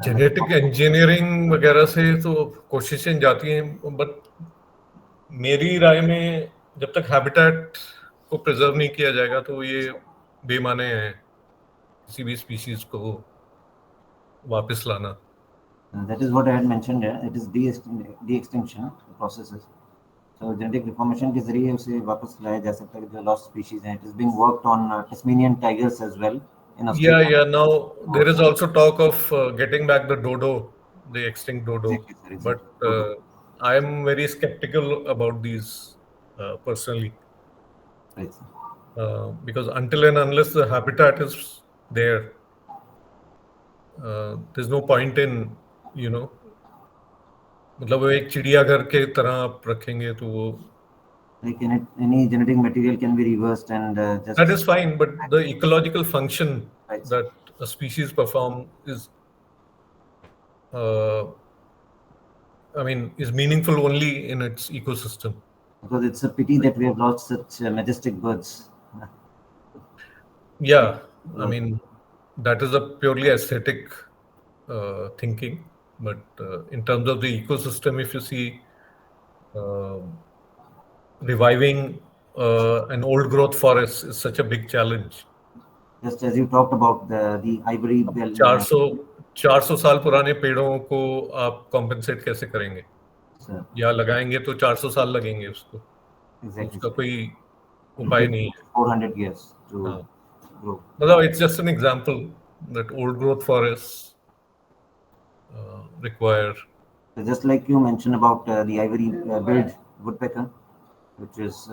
Genetic engineering वगैरह से तो कोशिशें जाती हैं, बट मेरी राय में जब तक हैबिटेट को प्रिजर्व नहीं किया जाएगा तो ये बेमाने हैं किसी भी स्पीशीज को वापस लाना। That is what I had mentioned. It is de-extinction processes. So genetic reformation के जरिए उसे वापस लाया जा सकता है जो lost species हैं. It is being worked on Tasmanian tigers as well in Australia. Yeah. Now there is also talk of getting back the dodo, the extinct dodo. Exactly, sir, But I am very skeptical about these personally. Right, sir. Because until and unless the habitat is there, there's no point in, मतलब वो एक चिड़ियाघर के तरह आप रखेंगे तो वो Like any genetic material can be reversed and just. That is fine, but the ecological function Right. that a species perform is, is meaningful only in its ecosystem. Because it's a pity that we have lost such majestic birds. Yeah, that is a purely aesthetic thinking, but in terms of the ecosystem, if you see reviving an old growth forest is such a big challenge. Just as you talked about the ivory bell. 400 साल पुराने पेड़ों को आप compensate कैसे करेंगे? या लगाएंगे तो 400 साल लगेंगे उसको। Exactly. उसका कोई उपाय नहीं है। 400 years to grow. मतलब it's just an example that old growth forests require. Just like you mentioned about the ivory-billed woodpecker, which is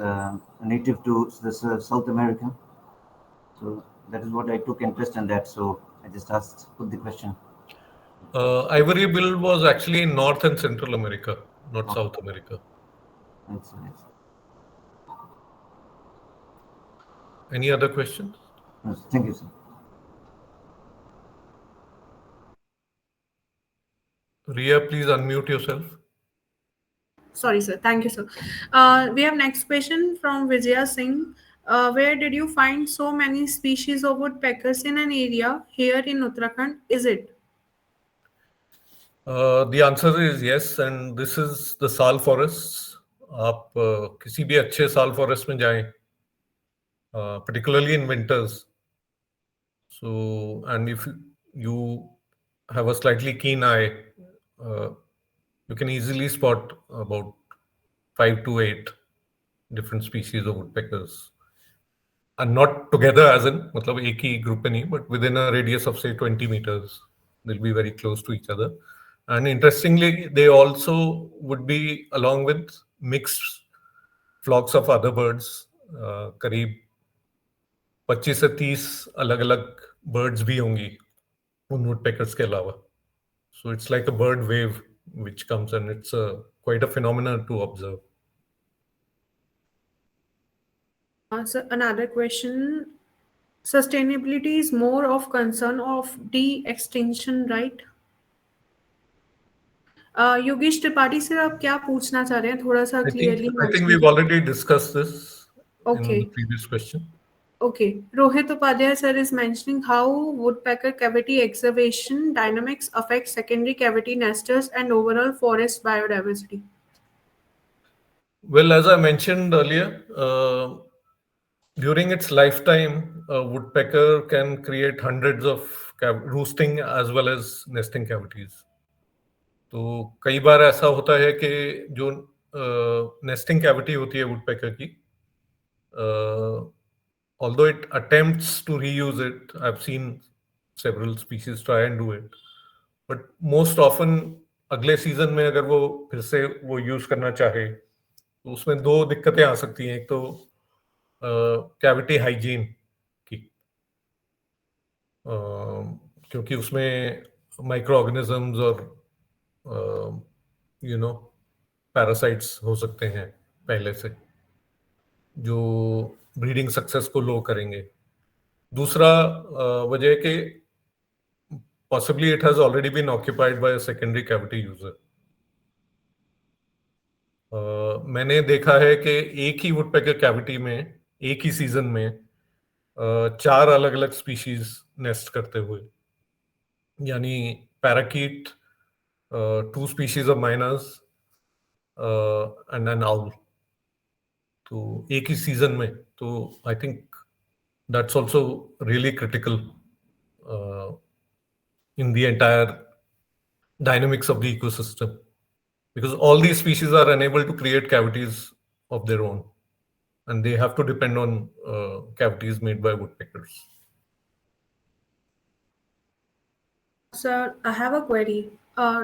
native to South America. So that is what I took interest in that. So I just put the question. Ivory bill was actually in North and Central America, not South America. That's nice. Any other questions? Yes, thank you, sir. Ria, please unmute yourself. Sorry, sir. Thank you, sir. We have next question from Vijaya Singh. Where did you find so many species of woodpeckers in an area here in Uttarakhand? Is it? The answer is yes, and this is the Sal forests. आप किसी भी अच्छे साल forest में जाएं, particularly in winters. So, and if you have a slightly keen eye, you can easily spot about 5 to 8 different species of woodpeckers, and not together as in मतलब एक ही group में नहीं, but within a radius of say 20 meters, they'll be very close to each other. And interestingly, they also would be along with mixed flocks of other birds. करीब 25 से 30 अलग-अलग birds भी होंगी उन woodpeckers के अलावा. So it's like a bird wave which comes, and it's quite a phenomenon to observe. So another question. Sustainability is more of concern of de-extinction, right? Yogesh Tripathi sir आप क्या पूछना चाह रहे हैं थोड़ा सा clearly? I think we've already discussed this in the previous question. Okay. Rohit Upadhyay sir is mentioning how woodpecker cavity excavation dynamics affect secondary cavity nesters and overall forest biodiversity. Well, as I mentioned earlier, during its lifetime, a woodpecker can create hundreds of roosting as well as nesting cavities. तो कई बार ऐसा होता है कि जो nesting cavity होती है woodpecker की, although it attempts to reuse it, I've seen several species try and do it, but most often अगले सीजन में अगर वो फिर से वो यूज करना चाहे तो उसमें दो दिक्कतें आ सकती हैं। एक तो कैविटी हाइजीन की, क्योंकि उसमें माइक्रो ऑर्गेनिजम्स और यू नो पैरासाइट्स हो सकते हैं पहले से, जो ब्रीडिंग सक्सेस को लो करेंगे। दूसरा वजह है कि possibly it has already been occupied by a secondary cavity user. मैंने देखा है कि एक ही वुडपेकर कैविटी में एक ही सीजन में 4 अलग अलग स्पीशीज नेस्ट करते हुए, यानी parakeet, 2 species of minus and N owl, तो एक ही सीजन में। तो I think that's also really critical in the entire dynamics of the ecosystem, because all these species are unable to create cavities of their own, and they have to depend on cavities made by woodpeckers. Sir, I have a query.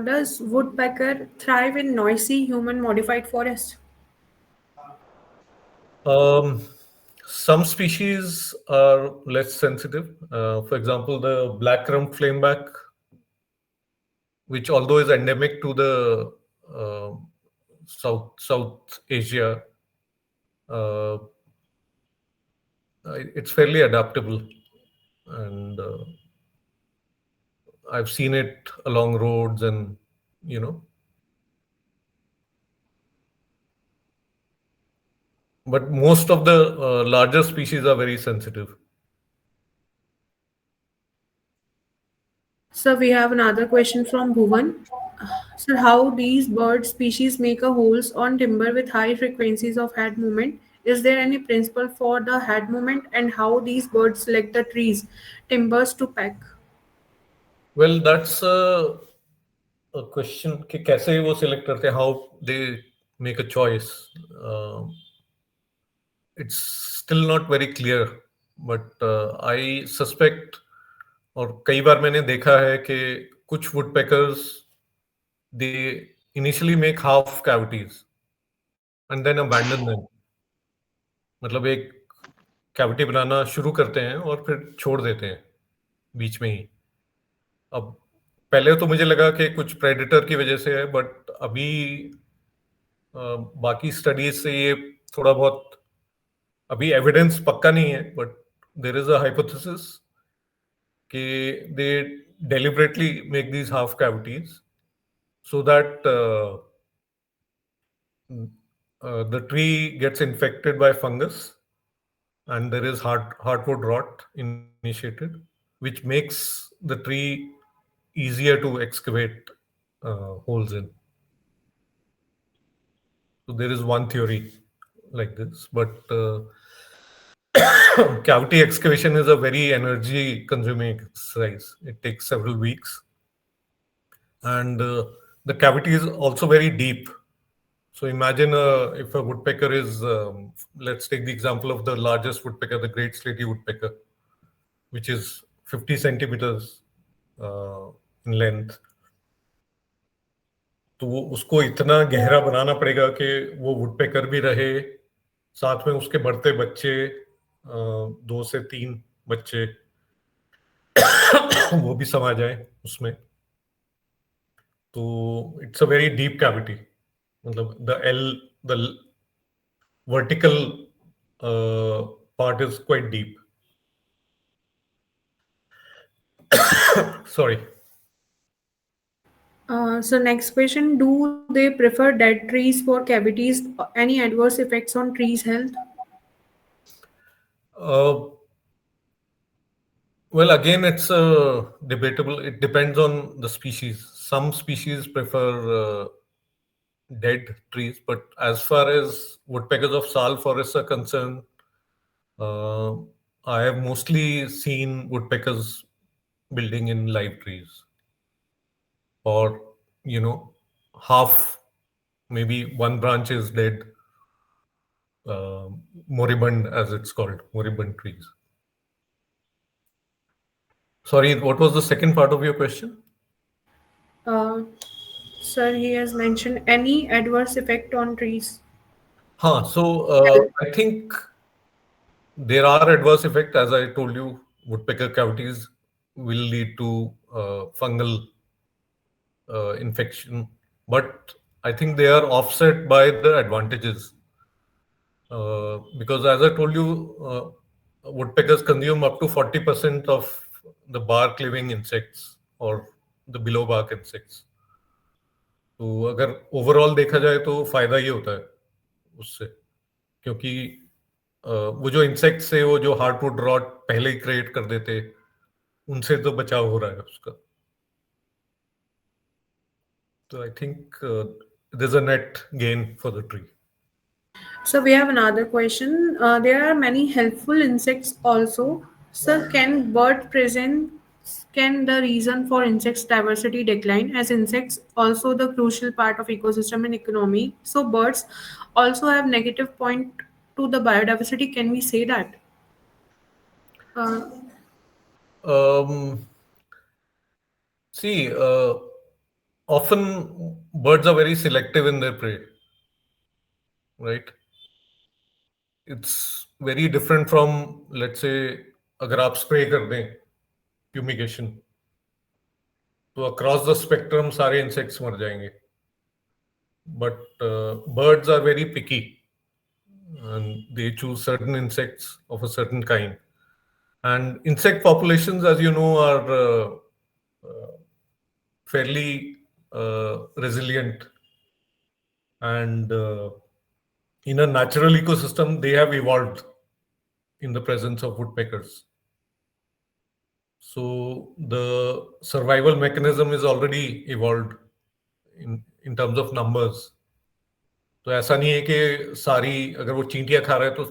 Does woodpecker thrive in noisy human-modified forest? Some species are less sensitive. For example, the black rump flameback, which although is endemic to the South Asia, it's fairly adaptable, and I've seen it along roads, and but most of the larger species are very sensitive. Sir, we have another question from Bhuvan. Sir, how these bird species make a holes on timber with high frequencies of head movement? Is there any principle for the head movement, and how these birds select the trees, timbers to peck? Well, that's a question कि कैसे वो select करते हैं, how they make a choice. It's still not very clear, but I suspect, और कई बार मैंने देखा है कि कुछ woodpeckers they initially make half cavities and then abandon them. मतलब एक कैविटी बनाना शुरू करते हैं और फिर छोड़ देते हैं बीच में ही। अब पहले तो मुझे लगा कि कुछ प्रेडेटर की वजह से है, बट अभी बाकी स्टडीज से ये थोड़ा बहुत, अभी एविडेंस पक्का नहीं है, but there is a hypothesis कि they deliberately make these half cavities so that the tree gets infected by fungus and there is heartwood rot initiated, which makes the tree easier to excavate holes in. So there is one theory like this, but cavity excavation is a very energy consuming exercise. It takes several weeks, and the cavity is also very deep. So imagine if a woodpecker is, let's take the example of the largest woodpecker, the great slaty woodpecker, which is 50 centimeters in length. तो उसको इतना गहरा बनाना पड़ेगा कि वो woodpecker भी रहे, साथ में उसके बढ़ते बच्चे, 2 से 3 बच्चे वो भी समा जाए उसमें। तो it's a very deep cavity, मतलब the vertical part is quite deep. Sorry. So next question, do they prefer dead trees for cavities? Any adverse effects on trees' health? Well, again, it's debatable. It depends on the species. Some species prefer dead trees, but as far as woodpeckers of sal forests are concerned, I have mostly seen woodpeckers building in live trees, or half, maybe one branch is dead, moribund, as it's called, moribund trees. Sorry, what was the second part of your question? Sir, he has mentioned any adverse effect on trees. So I think there are adverse effects. As I told you, woodpecker cavities will lead to fungal infection, but I think they are offset by the advantages. Because as I told you, woodpeckers consume up to 40% of the bark living insects or the below bark insects. तो अगर overall देखा जाए तो फायदा ये होता है उससे, क्योंकि वो जो इंसेक्ट्स से वो जो हार्टवुड रॉट पहले ही क्रिएट कर देते, उनसे तो बचाव हो रहा है उसका. तो I think there's a net gain for the tree. So we have another question. There are many helpful insects also. Sir, can the reason for insects diversity decline, as insects also the crucial part of ecosystem and economy? So birds also have negative point to the biodiversity. Can we say that? See, often birds are very selective in their prey, right? It's very different from, let's say, अगर आप spray कर दें fumigation, तो across the spectrum सारे insects मर जाएंगे. But birds are very picky and they choose certain insects of a certain kind. And insect populations, as you know, are fairly resilient. And in a natural ecosystem, they have evolved in the presence of woodpeckers. So the survival mechanism is already evolved in terms of numbers. तो ऐसा नहीं है कि सारी, अगर वो चींटियां खा रहा है तो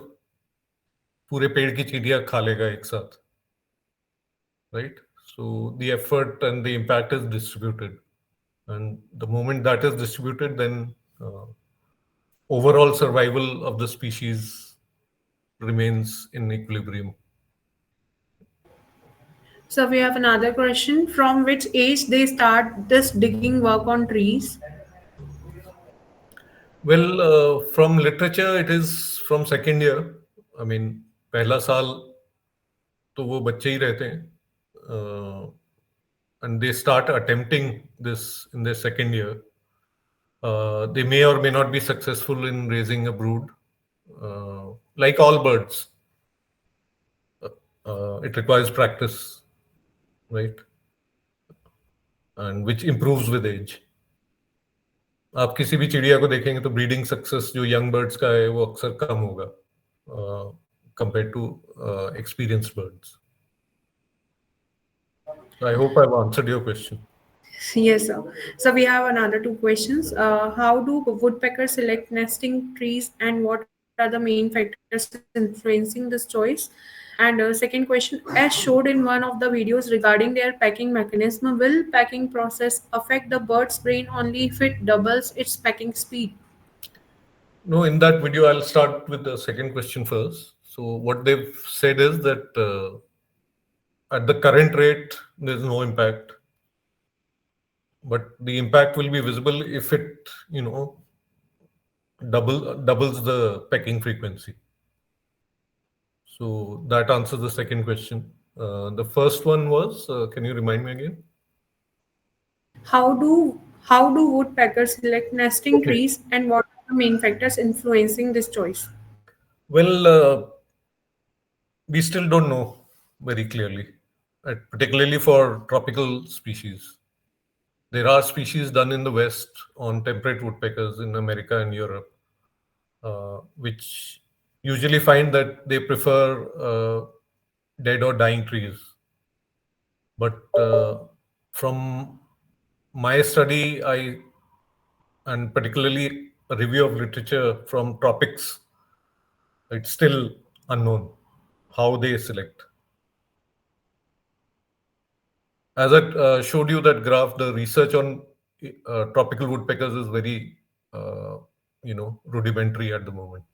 पूरे पेड़ की चींटियां खा लेगा एक साथ, right? So the effort and the impact is distributed, and the moment that is distributed, then overall survival of the species remains in equilibrium. So we have another question. From which age they start this digging work on trees? Well, from literature, it is from second year. I mean, पहला साल तो वो बच्चे ही रहते हैं, and they start attempting this in their second year. They may or may not be successful in raising a brood. Like all birds, it requires practice, right? And which improves with age. आप किसी भी चिड़िया को देखेंगे तो breeding success जो young birds का है वो अक्सर कम होगा compared to experienced birds. So I hope I've answered your question. Yes, sir. So we have another two questions. How do woodpeckers select nesting trees, and what are the main factors influencing this choice? And second question, as showed in one of the videos regarding their pecking mechanism, will pecking process affect the bird's brain only if it doubles its pecking speed? No, in that video, I'll start with the second question first. So what they've said is that at the current rate, there's no impact. But the impact will be visible if it, doubles the pecking frequency. So that answers the second question. The first one was, can you remind me again? How do woodpeckers select nesting trees, and what are the main factors influencing this choice? Well, we still don't know very clearly, particularly for tropical species. There are species done in the West on temperate woodpeckers in America and Europe, which usually find that they prefer dead or dying trees. But from my study, and particularly a review of literature from tropics, it's still unknown how they select. As I showed you that graph, the research on tropical woodpeckers is very, rudimentary at the moment.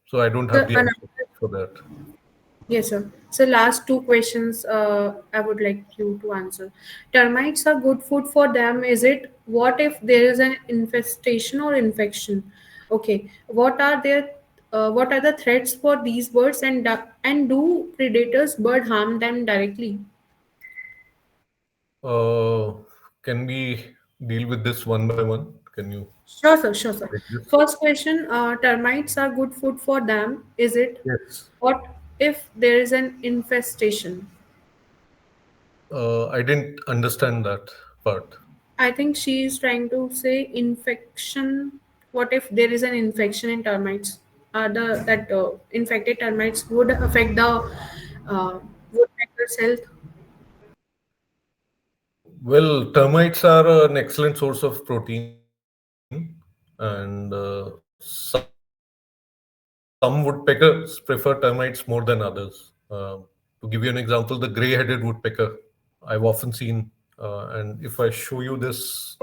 So I don't have the answer for that. Yes, sir. So last two questions I would like you to answer. Termites are good food for them, is it? What if there is an infestation or infection? Okay. What are the threats for these birds, and do predators bird harm them directly? Uh, can we deal with this one by one? Can you Sure, sir. Sure, sir. take this? First question: termites are good food for them, is it? Yes. What if there is an infestation? I didn't understand that part. I think she is trying to say infection. What if there is an infection in termites? The that infected termites would affect the uh, woodpecker's health. Well, termites are an excellent source of protein, and some woodpeckers prefer termites more than others. To give you an example, the gray-headed woodpecker I've often seen, and if I show you this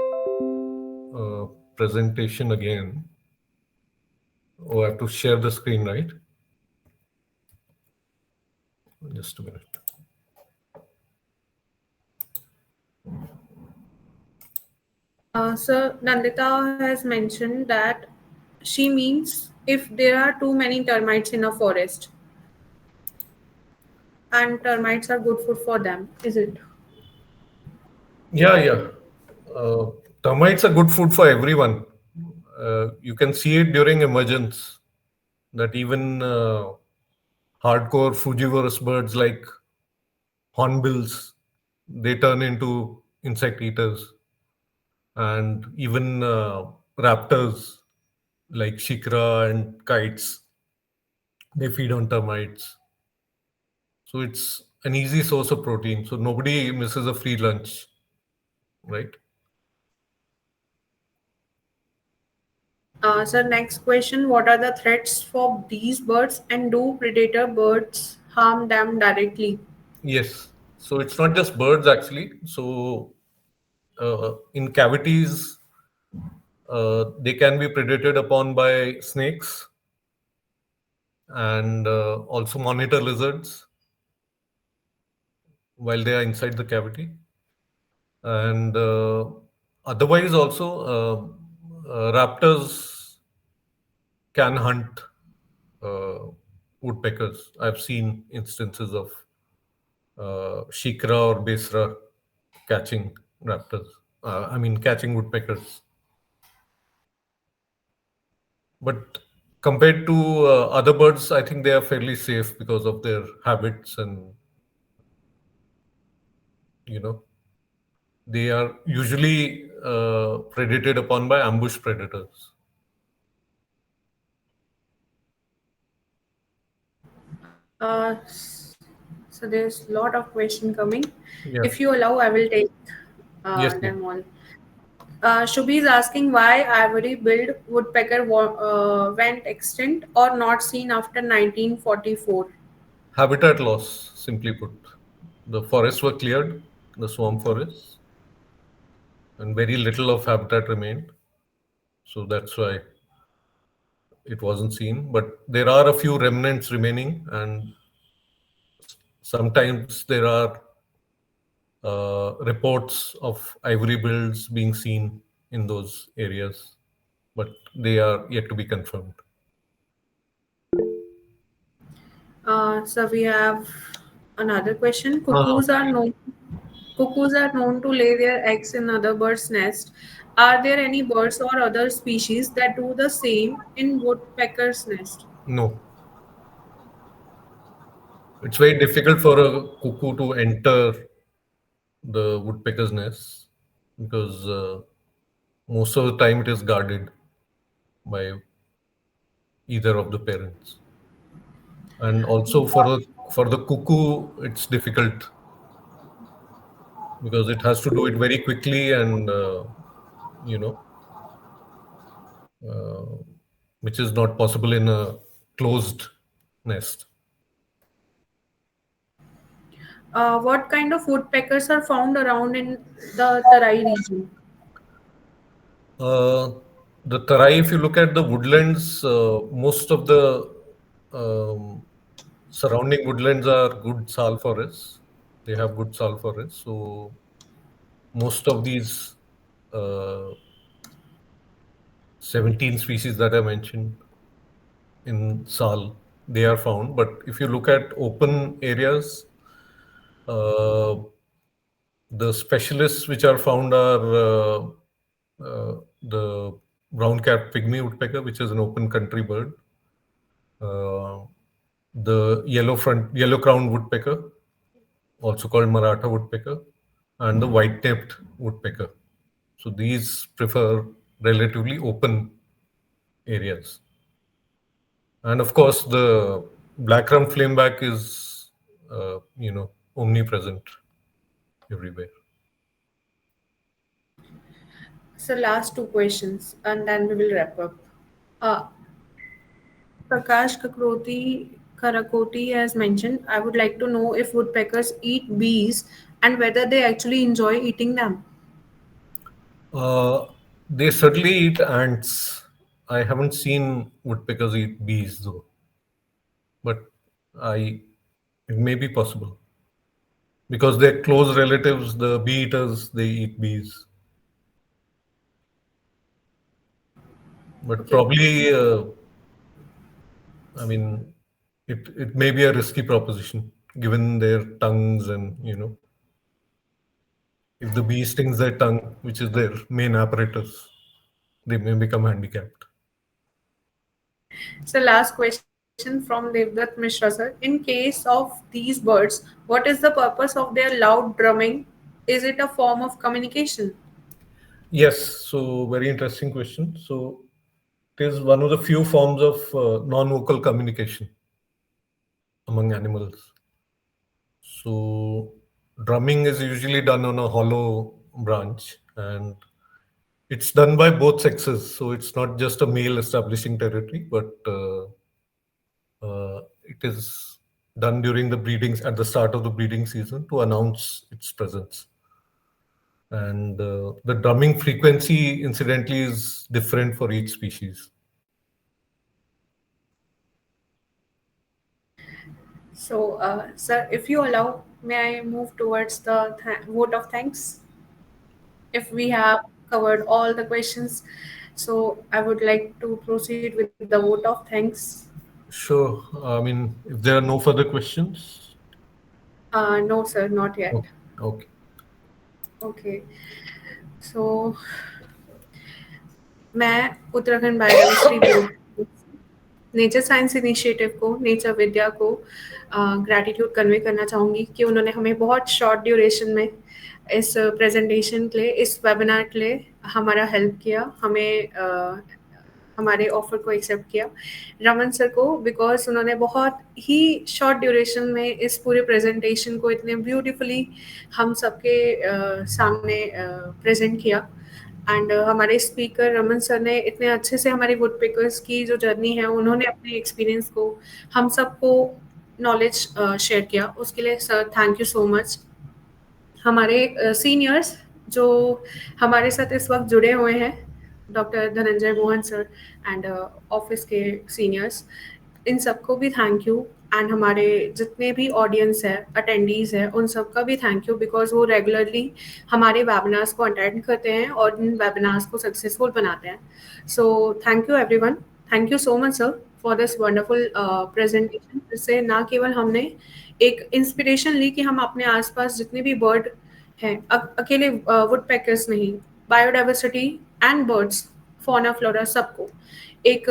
presentation again, oh, I have to share the screen, right? Just a minute. So Nandita has mentioned that she means if there are too many termites in a forest, and termites are good food for them, is it? Yeah, yeah. Uh, Termites are good food for everyone. You can see it during emergence that even hardcore frugivorous birds like hornbills, they turn into insect eaters, and even raptors like shikra and kites, they feed on termites. So it's an easy source of protein. So nobody misses a free lunch, right? So next question: what are the threats for these birds, and do predator birds harm them directly? Yes. So it's not just birds actually. So in cavities, they can be predated upon by snakes and also monitor lizards while they are inside the cavity. And otherwise, also, raptors can hunt uh, woodpeckers. I've seen instances of shikra or besra catching raptors. I mean, catching woodpeckers. But compared to other birds, I think they are fairly safe because of their habits, and you know they are usually predated upon by ambush predators. So there's a lot of question coming. Yeah. If you allow, I will take Yes. Yes. them all. Shubhi is asking why ivory-billed woodpecker went extinct or not seen after 1944. Habitat loss, simply put. The forests were cleared, the swamp forests, and very little of habitat remained. So that's why it wasn't seen. But there are a few remnants remaining, and sometimes there are reports of ivory bills being seen in those areas, but they are yet to be confirmed. So we have another question. Uh, Cuckoos are known to lay their eggs in other birds' nest. Are there any birds or other species that do the same in woodpecker's nest? no, it's very difficult for a cuckoo to enter the woodpecker's nest because most of the time it is guarded by either of the parents. And also for the cuckoo, it's difficult because it has to do it very quickly and you know uh, which is not possible in a closed nest. What kind of woodpeckers are found around in the Tarai region? Uh, the Tarai, if you look at the woodlands, most of the um, surrounding woodlands are good sal forests. They have good sal forests. So most of these 17 species that I mentioned in sal, they are found. But if you look at open areas, the specialists which are found are the brown-capped pygmy woodpecker, which is an open country bird, the yellow-crowned woodpecker, also called Maratha woodpecker, and the white-tipped woodpecker. So these prefer relatively open areas. And of course, the black-rumped flameback is, omnipresent everywhere. So last two questions, and then we will wrap up. Prakash Karakoti has mentioned, I would like to know if woodpeckers eat bees and whether they actually enjoy eating them. They certainly eat ants. I haven't seen woodpeckers eat bees though, but it may be possible because they're close relatives. The bee eaters, they eat bees, but Okay. probably, I mean, it may be a risky proposition given their tongues and if the bee stings their tongue, which is their main apparatus, they may become handicapped. So last question from Devdutt Mishra sir. In case of these birds, what is the purpose of their loud drumming? Is it a form of communication? Yes, so very interesting question. So it is one of the few forms of non-vocal communication among animals. So drumming is usually done on a hollow branch, and it's done by both sexes. So it's not just a male establishing territory, but it is done during the breeding at the start of the breeding season to announce its presence. And the drumming frequency, incidentally, is different for each species. So, sir, if you allow, may I move towards the vote of thanks? If we have covered all the questions, so I would like to proceed with the vote of thanks. Sure. I mean, if there are no further questions. No, sir, not yet. Okay. Okay. So, मैं Uttarakhand biodiversity group nature science initiative को, nature विद्या को gratitude convey करना चाहूँगी कि उन्होंने हमें बहुत short duration में इस प्रेजेंटेशन के लिए, इस वेबिनार के लिए हमारा हेल्प किया, हमें हमारे ऑफर को एक्सेप्ट किया। रमन सर को बिकॉज उन्होंने बहुत ही शॉर्ट ड्यूरेशन में इस पूरे प्रेजेंटेशन को इतने ब्यूटीफुली हम सबके सामने प्रेजेंट किया। एंड हमारे स्पीकर रमन सर ने इतने अच्छे से हमारे वुड पिकर्स की जो जर्नी है, उन्होंने अपने एक्सपीरियंस को हम सबको नॉलेज शेयर किया, उसके लिए sir thank you so much. हमारे सीनियर्स जो हमारे साथ इस वक्त जुड़े हुए हैं, doctor Dhananjay Mohan sir and office के सीनियर्स, इन सबको भी थैंक यू। एंड हमारे जितने भी ऑडियंस है, अटेंडीज़ है, उन सब का भी थैंक यू बिकॉज वो रेगुलरली हमारे वेबिनार्स को अटेंड करते हैं और इन वेबिनार्स को सक्सेसफुल बनाते हैं। So thank you everyone, thank you so much sir for this wonderful presentation. इससे ना केवल हमने एक इंस्पिरेशन ली कि हम अपने आसपास जितने भी बर्ड हैं, अकेले वुड पैकर्स नहीं, biodiversity and birds, fauna flora, सबको एक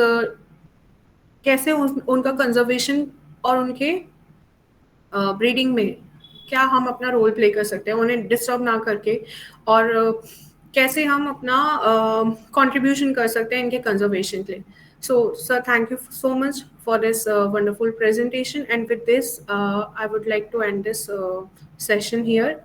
कैसे उनका कंजर्वेशन और उनके ब्रीडिंग में क्या हम अपना रोल प्ले कर सकते हैं, उन्हें डिस्टर्ब ना करके, और कैसे हम अपना कंट्रीब्यूशन कर सकते हैं इनके कंजर्वेशन के लिए। So, sir, thank you so much for this wonderful presentation. And with this, I would like to end this session here.